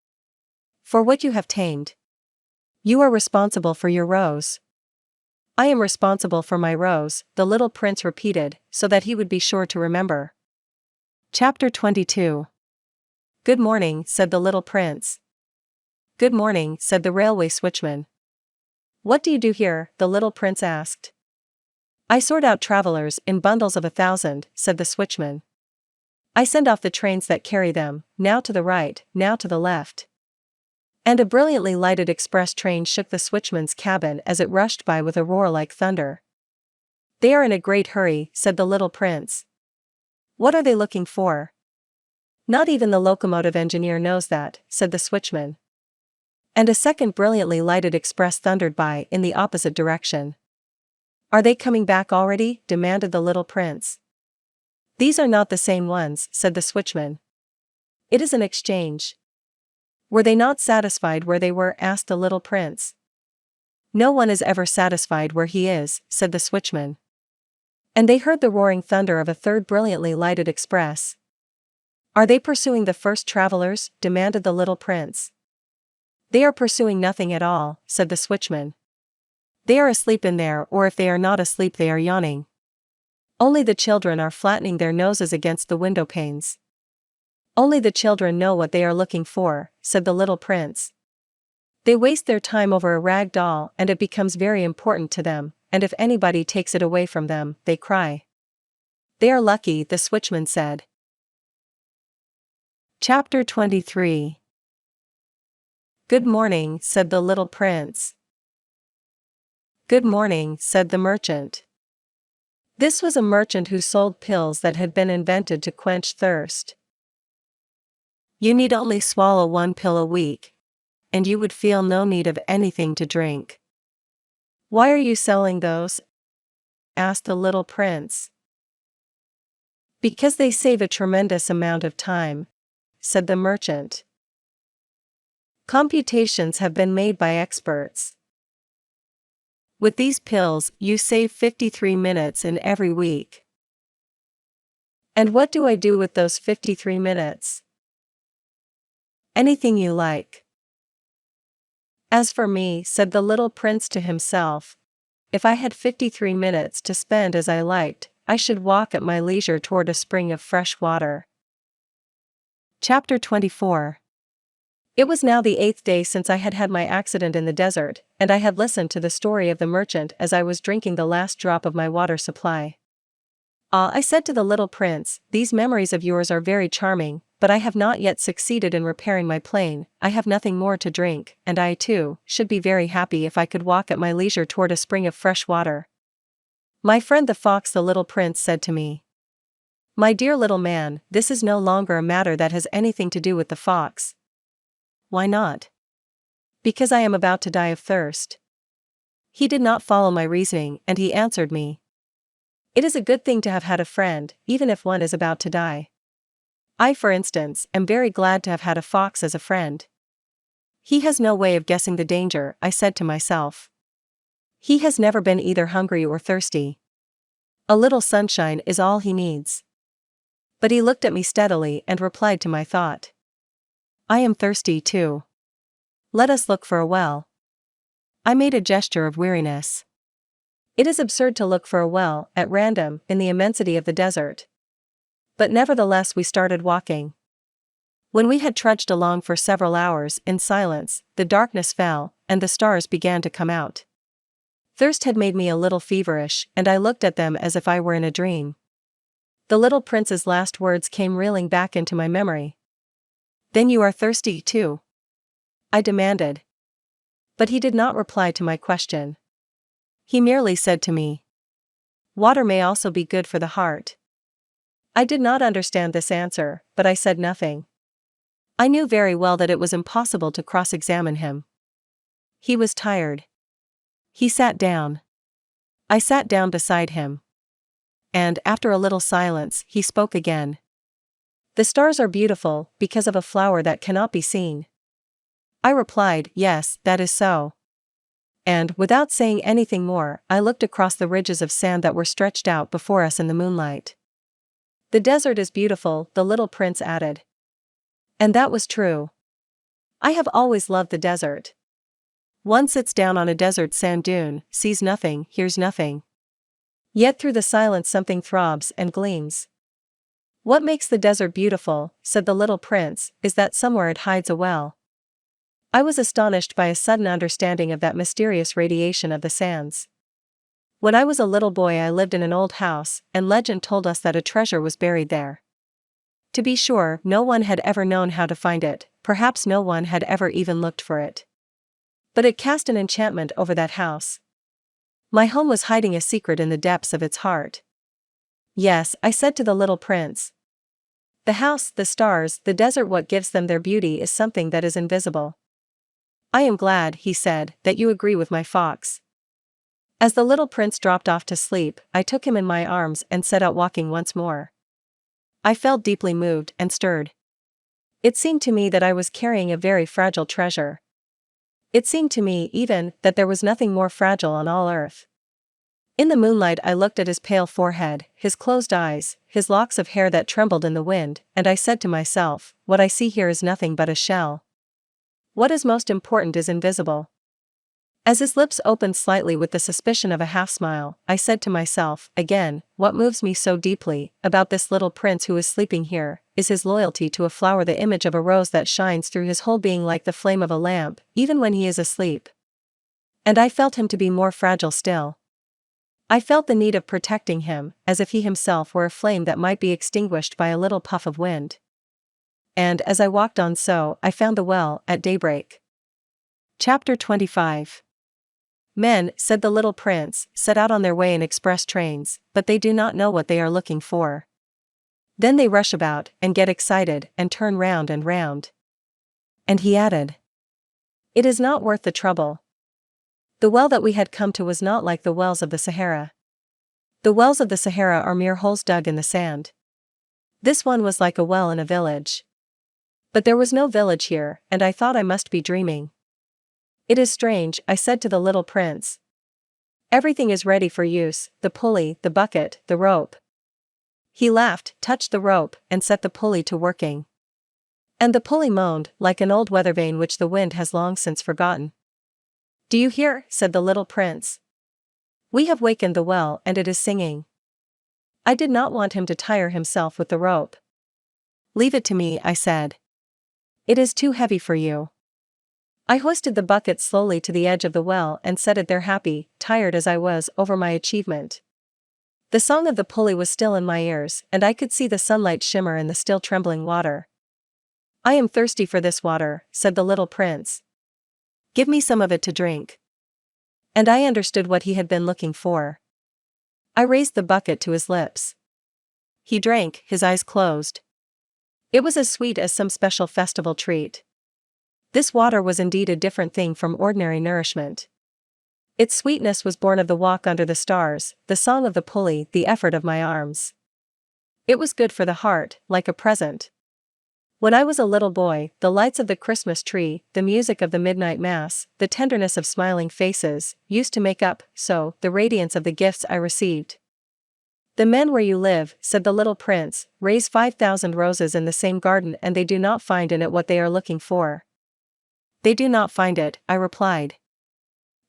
S1: for what you have tamed. You are responsible for your rose." "I am responsible for my rose," the little prince repeated, so that he would be sure to remember. Chapter 22. "Good morning," said the little prince. "Good morning," said the railway switchman. "What do you do here?" the little prince asked. "I sort out travelers in bundles of 1,000, said the switchman. "I send off the trains that carry them, now to the right, now to the left." And a brilliantly lighted express train shook the switchman's cabin as it rushed by with a roar like thunder. "They are in a great hurry," said the little prince. "What are they looking for?" "Not even the locomotive engineer knows that," said the switchman. And a second brilliantly lighted express thundered by in the opposite direction. "Are they coming back already?" demanded the little prince. "These are not the same ones," said the switchman. "It is an exchange." "Were they not satisfied where they were?" asked the little prince. "No one is ever satisfied where he is," said the switchman. And they heard the roaring thunder of a third brilliantly lighted express. "Are they pursuing the first travelers?" demanded the little prince. "They are pursuing nothing at all," said the switchman. "They are asleep in there, or if they are not asleep they are yawning. Only the children are flattening their noses against the window panes." "Only the children know what they are looking for," said the little prince. "They waste their time over a rag doll and it becomes very important to them, and if anybody takes it away from them, they cry." "They are lucky," the switchman said. Chapter 23. "Good morning," said the little prince. "Good morning," said the merchant. This was a merchant who sold pills that had been invented to quench thirst. You need only swallow 1 pill a week, and you would feel no need of anything to drink. "Why are you selling those?" asked the little prince. "Because they save a tremendous amount of time," said the merchant. "Computations have been made by experts. With these pills, you save 53 minutes in every week." "And what do I do with those 53 minutes?" "Anything you like." "As for me," said the little prince to himself, "if I had 53 minutes to spend as I liked, I should walk at my leisure toward a spring of fresh water." Chapter 24. It was now the 8th day since I had had my accident in the desert, and I had listened to the story of the merchant as I was drinking the last drop of my water supply. "Ah," I said to the little prince, "these memories of yours are very charming, but I have not yet succeeded in repairing my plane. I have nothing more to drink, and I, too, should be very happy if I could walk at my leisure toward a spring of fresh water." "My friend the fox," the little prince said to me. "My dear little man, this is no longer a matter that has anything to do with the fox." "Why not?" "Because I am about to die of thirst." He did not follow my reasoning, and he answered me. It is a good thing to have had a friend, even if one is about to die. I, for instance, am very glad to have had a fox as a friend. He has no way of guessing the danger, I said to myself. He has never been either hungry or thirsty. A little sunshine is all he needs. But he looked at me steadily and replied to my thought. I am thirsty too. Let us look for a well. I made a gesture of weariness. It is absurd to look for a well, at random, in the immensity of the desert. But nevertheless we started walking. When we had trudged along for several hours in silence, the darkness fell, and the stars began to come out. Thirst had made me a little feverish, and I looked at them as if I were in a dream. The little prince's last words came reeling back into my memory. Then you are thirsty too? I demanded. But he did not reply to my question. He merely said to me, water may also be good for the heart. I did not understand this answer, but I said nothing. I knew very well that it was impossible to cross-examine him. He was tired. He sat down. I sat down beside him. And, after a little silence, he spoke again. The stars are beautiful, because of a flower that cannot be seen. I replied, yes, that is so. And, without saying anything more, I looked across the ridges of sand that were stretched out before us in the moonlight. The desert is beautiful, the little prince added. And that was true. I have always loved the desert. One sits down on a desert sand dune, sees nothing, hears nothing. Yet through the silence something throbs and gleams. What makes the desert beautiful, said the little prince, is that somewhere it hides a well. I was astonished by a sudden understanding of that mysterious radiation of the sands. When I was a little boy I lived in an old house, and legend told us that a treasure was buried there. To be sure, no one had ever known how to find it, perhaps no one had ever even looked for it. But it cast an enchantment over that house. My home was hiding a secret in the depths of its heart. Yes, I said to the little prince. The house, the stars, the desert, what gives them their beauty is something that is invisible. I am glad, he said, that you agree with my fox. As the little prince dropped off to sleep, I took him in my arms and set out walking once more. I felt deeply moved and stirred. It seemed to me that I was carrying a very fragile treasure. It seemed to me, even, that there was nothing more fragile on all earth. In the moonlight I looked at his pale forehead, his closed eyes, his locks of hair that trembled in the wind, and I said to myself, what I see here is nothing but a shell. What is most important is invisible. As his lips opened slightly with the suspicion of a half-smile, I said to myself, again, what moves me so deeply, about this little prince who is sleeping here, is his loyalty to a flower, the image of a rose that shines through his whole being like the flame of a lamp, even when he is asleep. And I felt him to be more fragile still. I felt the need of protecting him, as if he himself were a flame that might be extinguished by a little puff of wind. And as I walked on so, I found the well, at daybreak. Chapter 25. Men, said the little prince, set out on their way in express trains, but they do not know what they are looking for. Then they rush about, and get excited, and turn round and round. And he added, it is not worth the trouble. The well that we had come to was not like the wells of the Sahara. The wells of the Sahara are mere holes dug in the sand. This one was like a well in a village. But there was no village here, and I thought I must be dreaming. It is strange, I said to the little prince. Everything is ready for use, the pulley, the bucket, the rope. He laughed, touched the rope, and set the pulley to working. And the pulley moaned, like an old weather vane which the wind has long since forgotten. Do you hear? Said the little prince. We have wakened the well, and it is singing. I did not want him to tire himself with the rope. Leave it to me, I said. It is too heavy for you. I hoisted the bucket slowly to the edge of the well and set it there, happy, tired as I was, over my achievement. The song of the pulley was still in my ears, and I could see the sunlight shimmer in the still trembling water. I am thirsty for this water, said the little prince. Give me some of it to drink. And I understood what he had been looking for. I raised the bucket to his lips. He drank, his eyes closed. It was as sweet as some special festival treat. This water was indeed a different thing from ordinary nourishment. Its sweetness was born of the walk under the stars, the song of the pulley, the effort of my arms. It was good for the heart, like a present. When I was a little boy, the lights of the Christmas tree, the music of the midnight mass, the tenderness of smiling faces, used to make up, so, the radiance of the gifts I received. The men where you live, said the little prince, raise 5,000 roses in the same garden and they do not find in it what they are looking for. They do not find it, I replied.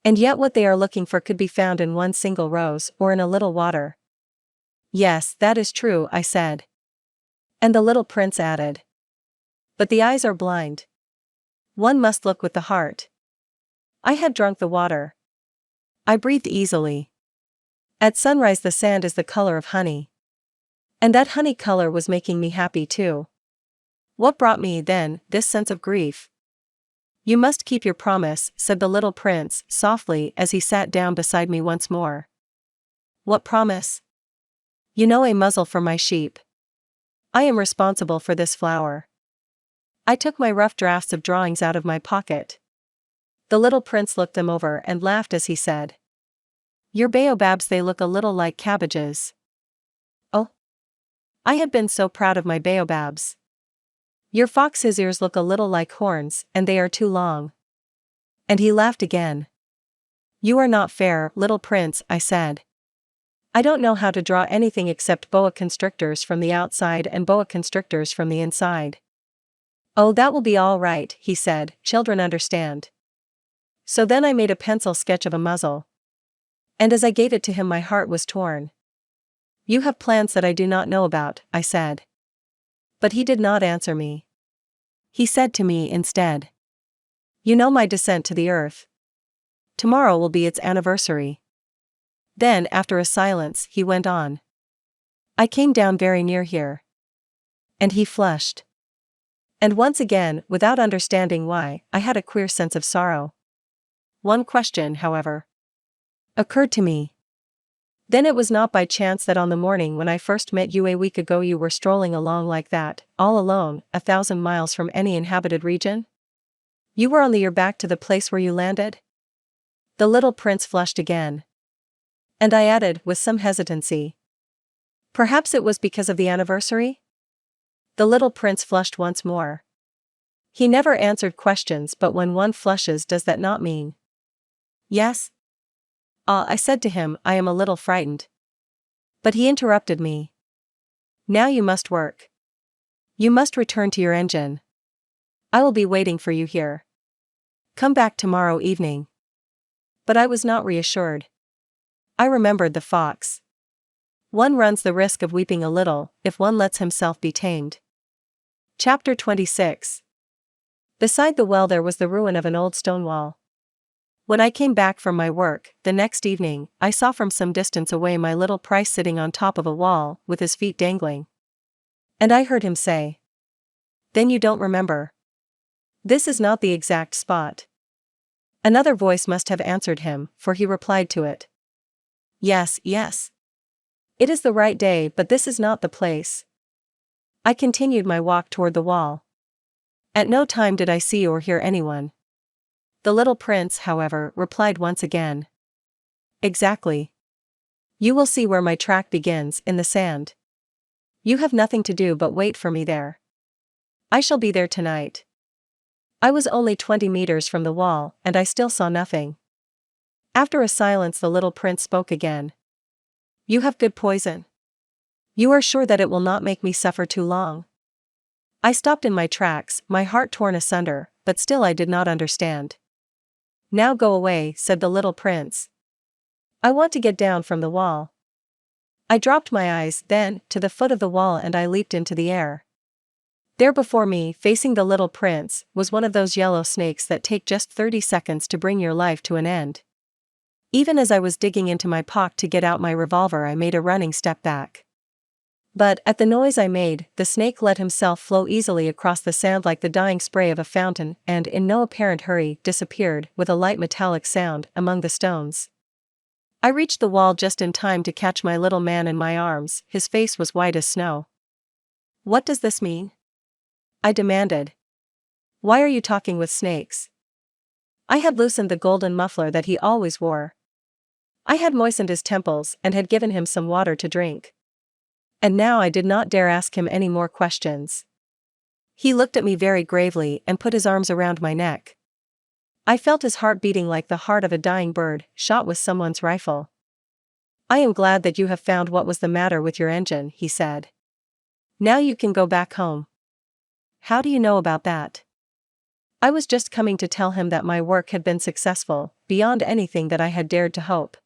S1: And yet what they are looking for could be found in one single rose or in a little water. Yes, that is true, I said. And the little prince added. But the eyes are blind. One must look with the heart. I had drunk the water. I breathed easily. At sunrise the sand is the color of honey. And that honey color was making me happy too. What brought me, then, this sense of grief? You must keep your promise, said the little prince, softly, as he sat down beside me once more. What promise? You know, a muzzle for my sheep. I am responsible for this flower. I took my rough drafts of drawings out of my pocket. The little prince looked them over and laughed as he said. Your baobabs, they look a little like cabbages. Oh! I had been so proud of my baobabs. Your fox's ears look a little like horns, and they are too long. And he laughed again. You are not fair, little prince, I said. I don't know how to draw anything except boa constrictors from the outside and boa constrictors from the inside. Oh, that will be all right, he said, children understand. So then I made a pencil sketch of a muzzle. And as I gave it to him my heart was torn. You have plans that I do not know about, I said. But he did not answer me. He said to me instead. You know my descent to the earth. Tomorrow will be its anniversary. Then, after a silence, he went on. I came down very near here. And he flushed. And once again, without understanding why, I had a queer sense of sorrow. One question, however, occurred to me. Then it was not by chance that on the morning when I first met you a week ago you were strolling along like that, all alone, 1,000 miles from any inhabited region? You were on your back to the place where you landed? The little prince flushed again. And I added, with some hesitancy. Perhaps it was because of the anniversary? The little prince flushed once more. He never answered questions, but when one flushes, does that not mean? Yes? Ah, I said to him, I am a little frightened. But he interrupted me. Now you must work. You must return to your engine. I will be waiting for you here. Come back tomorrow evening. But I was not reassured. I remembered the fox. One runs the risk of weeping a little, if one lets himself be tamed. Chapter 26. Beside the well there was the ruin of an old stone wall. When I came back from my work, the next evening, I saw from some distance away my little Price sitting on top of a wall, with his feet dangling. And I heard him say, Then you don't remember. This is not the exact spot. Another voice must have answered him, for he replied to it. Yes, yes. It is the right day, but this is not the place. I continued my walk toward the wall. At no time did I see or hear anyone. The little prince, however, replied once again. Exactly. You will see where my track begins, in the sand. You have nothing to do but wait for me there. I shall be there tonight. I was only 20 meters from the wall, and I still saw nothing. After a silence the little prince spoke again. You have good poison. You are sure that it will not make me suffer too long? I stopped in my tracks, my heart torn asunder, but still I did not understand. Now go away, said the little prince. I want to get down from the wall. I dropped my eyes, then, to the foot of the wall and I leaped into the air. There before me, facing the little prince, was one of those yellow snakes that take just 30 seconds to bring your life to an end. Even as I was digging into my pocket to get out my revolver I made a running step back. But, at the noise I made, the snake let himself flow easily across the sand like the dying spray of a fountain and, in no apparent hurry, disappeared, with a light metallic sound, among the stones. I reached the wall just in time to catch my little man in my arms. His face was white as snow. What does this mean? I demanded. Why are you talking with snakes? I had loosened the golden muffler that he always wore. I had moistened his temples and had given him some water to drink. And now I did not dare ask him any more questions. He looked at me very gravely and put his arms around my neck. I felt his heart beating like the heart of a dying bird shot with someone's rifle. "I am glad that you have found what was the matter with your engine," he said. "Now you can go back home." "How do you know about that?" I was just coming to tell him that my work had been successful, beyond anything that I had dared to hope.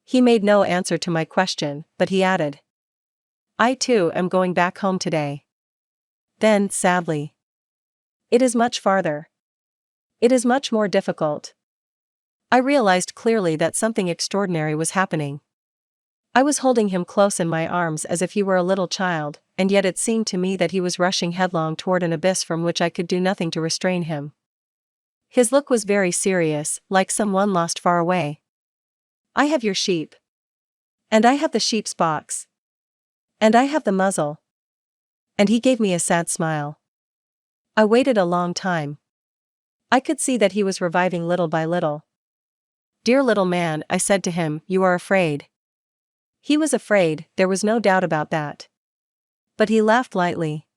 S1: He made no answer to my question, but he added, "I too am going back home today." Then, sadly, "It is much farther. It is much more difficult." I realized clearly that something extraordinary was happening. I was holding him close in my arms as if he were a little child, and yet it seemed to me that he was rushing headlong toward an abyss from which I could do nothing to restrain him. His look was very serious, like someone lost far away. "I have your sheep. And I have the sheep's box. And I have the muzzle." And he gave me a sad smile. I waited a long time. I could see that he was reviving little by little. "Dear little man," I said to him, "you are afraid." He was afraid, there was no doubt about that. But he laughed lightly.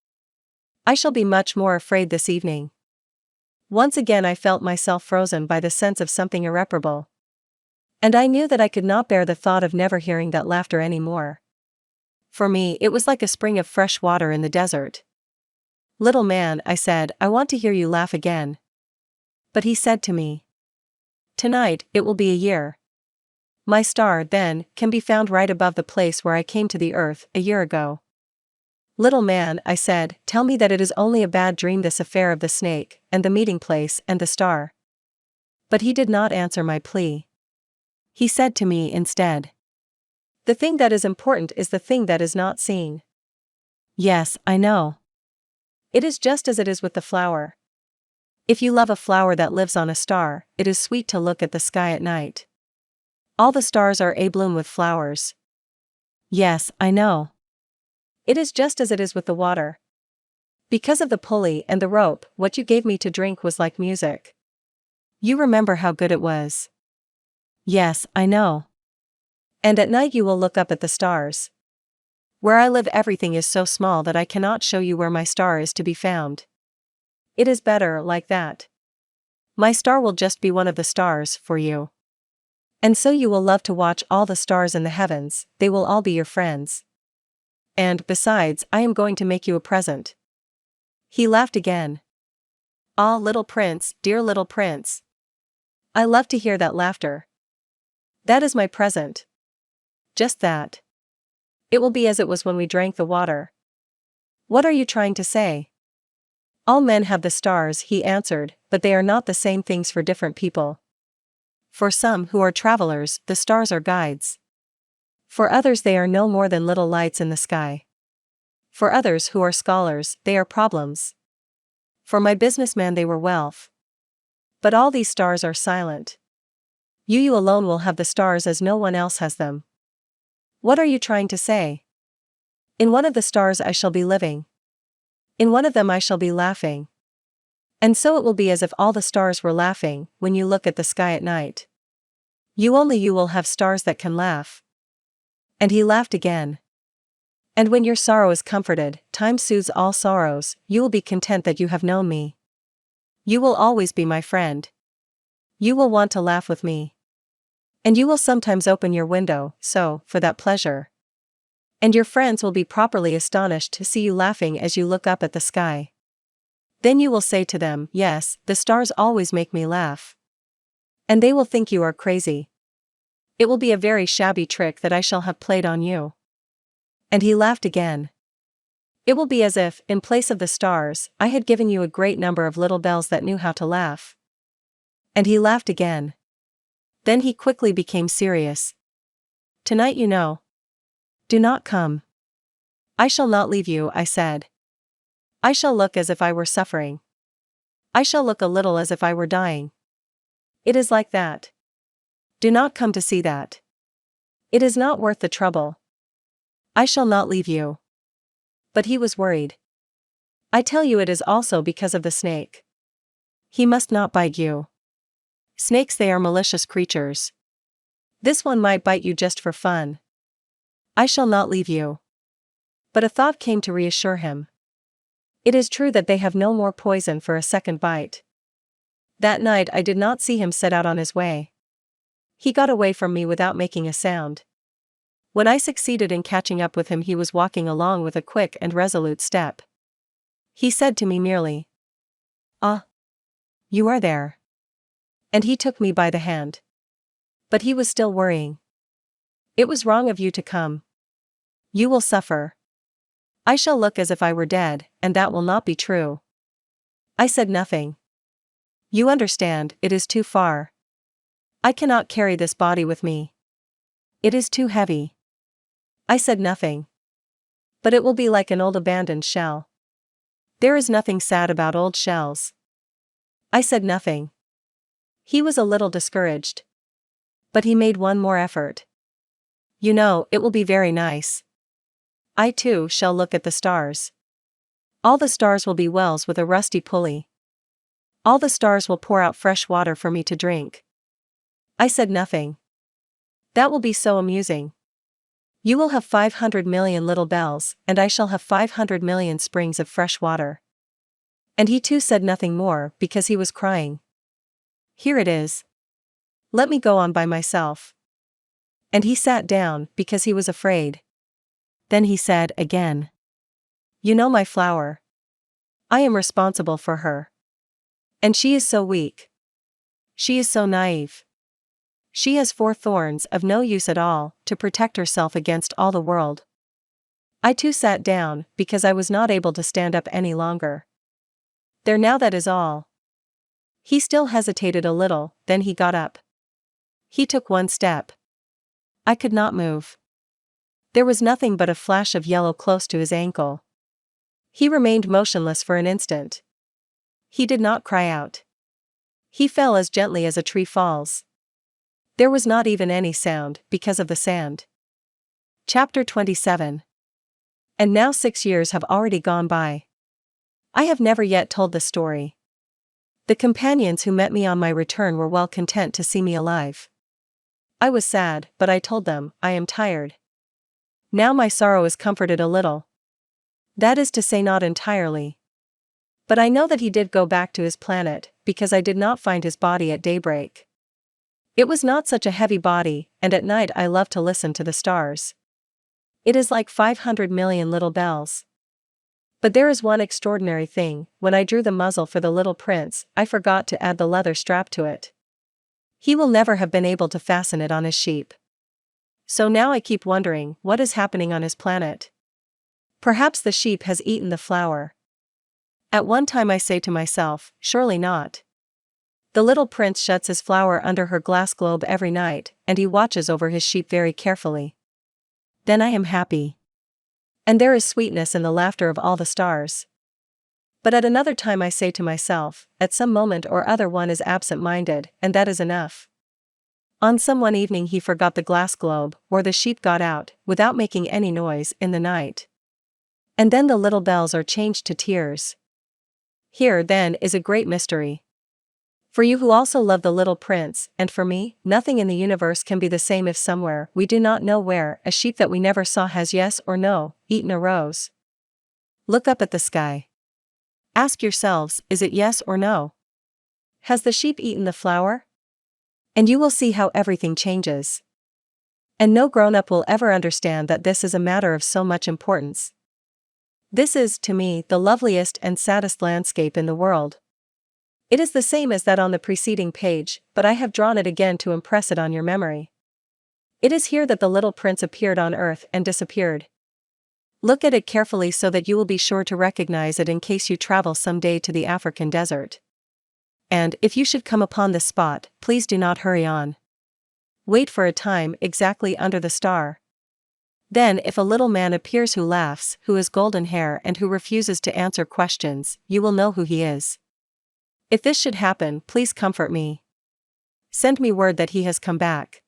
S1: "I shall be much more afraid this evening." Once again I felt myself frozen by the sense of something irreparable. And I knew that I could not bear the thought of never hearing that laughter any more. For me, it was like a spring of fresh water in the desert. "Little man," I said, "I want to hear you laugh again." But he said to me, "Tonight, it will be a year. My star, then, can be found right above the place where I came to the earth, a year ago." "Little man," I said, "tell me that it is only a bad dream, this affair of the snake, and the meeting place, and the star." But he did not answer my plea. He said to me instead, "The thing that is important is the thing that is not seen." Yes, I know. It is just as it is with the flower. If you love a flower that lives on a star, it is sweet to look at the sky at night. All the stars are abloom with flowers. Yes, I know. It is just as it is with the water. Because of the pulley and the rope, what you gave me to drink was like music. You remember how good it was. Yes, I know. And at night you will look up at the stars. Where I live everything is so small that I cannot show you where my star is to be found. It is better like that. My star will just be one of the stars for you. And so you will love to watch all the stars in the heavens, they will all be your friends. And, besides, I am going to make you a present." He laughed again. "Ah, little prince, dear little prince. I love to hear that laughter. That is my present. Just that. It will be as it was when we drank the water." "What are you trying to say?" "All men have the stars," he answered, "but they are not the same things for different people. For some who are travelers, the stars are guides. For others they are no more than little lights in the sky. For others who are scholars, they are problems. For my businessman they were wealth. But all these stars are silent. You alone will have the stars as no one else has them." "What are you trying to say?" "In one of the stars I shall be living. In one of them I shall be laughing. And so it will be as if all the stars were laughing, when you look at the sky at night. You will have stars that can laugh." And he laughed again. "And when your sorrow is comforted, time soothes all sorrows, you will be content that you have known me. You will always be my friend. You will want to laugh with me. And you will sometimes open your window, for that pleasure. And your friends will be properly astonished to see you laughing as you look up at the sky. Then you will say to them, 'Yes, the stars always make me laugh.' And they will think you are crazy. It will be a very shabby trick that I shall have played on you." And he laughed again. "It will be as if, in place of the stars, I had given you a great number of little bells that knew how to laugh." And he laughed again. Then he quickly became serious. "Tonight you know. Do not come." "I shall not leave you," I said. "I shall look as if I were suffering. I shall look a little as if I were dying. It is like that. Do not come to see that. It is not worth the trouble. I shall not leave you." But he was worried. "I tell you it is also because of the snake. He must not bite you. Snakes, they are malicious creatures. This one might bite you just for fun. I shall not leave you. But a thought came to reassure him. It is true that they have no more poison for a second bite. That night I did not see him set out on his way. He got away from me without making a sound. When I succeeded in catching up with him, he was walking along with a quick and resolute step. He said to me merely, "Ah, you are there." And he took me by the hand. But he was still worrying. "It was wrong of you to come. You will suffer. I shall look as if I were dead, and that will not be true." I said nothing. "You understand, it is too far. I cannot carry this body with me. It is too heavy." I said nothing. "But it will be like an old abandoned shell. There is nothing sad about old shells." I said nothing. He was a little discouraged. But he made one more effort. "You know, it will be very nice. I too shall look at the stars. All the stars will be wells with a rusty pulley. All the stars will pour out fresh water for me to drink." I said nothing. "That will be so amusing. You will have 500 million little bells, and I shall have 500 million springs of fresh water." And he too said nothing more because he was crying. "Here it is. Let me go on by myself." And he sat down because he was afraid. Then he said again, "You know my flower. I am responsible for her. And she is so weak. She is so naive. She has 4 thorns of no use at all to protect herself against all the world." I too sat down because I was not able to stand up any longer. "There now, that is all." He still hesitated a little, then he got up. He took one step. I could not move. There was nothing but a flash of yellow close to his ankle. He remained motionless for an instant. He did not cry out. He fell as gently as a tree falls. There was not even any sound because of the sand. Chapter 27. And now 6 years have already gone by. I have never yet told the story. The companions who met me on my return were well content to see me alive. I was sad, but I told them, "I am tired." Now my sorrow is comforted a little. That is to say, not entirely. But I know that he did go back to his planet, because I did not find his body at daybreak. It was not such a heavy body, and at night I love to listen to the stars. It is like 500 million little bells. But there is one extraordinary thing: when I drew the muzzle for the little prince, I forgot to add the leather strap to it. He will never have been able to fasten it on his sheep. So now I keep wondering what is happening on his planet. Perhaps the sheep has eaten the flower. At one time I say to myself, surely not. The little prince shuts his flower under her glass globe every night, and he watches over his sheep very carefully. Then I am happy. And there is sweetness in the laughter of all the stars. But at another time I say to myself, at some moment or other one is absent-minded, and that is enough. On some one evening he forgot the glass globe, or the sheep got out, without making any noise, in the night. And then the little bells are changed to tears. Here, then, is a great mystery. For you who also love the little prince, and for me, nothing in the universe can be the same if somewhere, we do not know where, a sheep that we never saw has, yes or no, eaten a rose. Look up at the sky. Ask yourselves, is it yes or no? Has the sheep eaten the flower? And you will see how everything changes. And no grown-up will ever understand that this is a matter of so much importance. This is, to me, the loveliest and saddest landscape in the world. It is the same as that on the preceding page, but I have drawn it again to impress it on your memory. It is here that the little prince appeared on earth and disappeared. Look at it carefully so that you will be sure to recognize it in case you travel some day to the African desert. And, if you should come upon this spot, please do not hurry on. Wait for a time exactly under the star. Then, if a little man appears who laughs, who has golden hair and who refuses to answer questions, you will know who he is. If this should happen, please comfort me. Send me word that he has come back.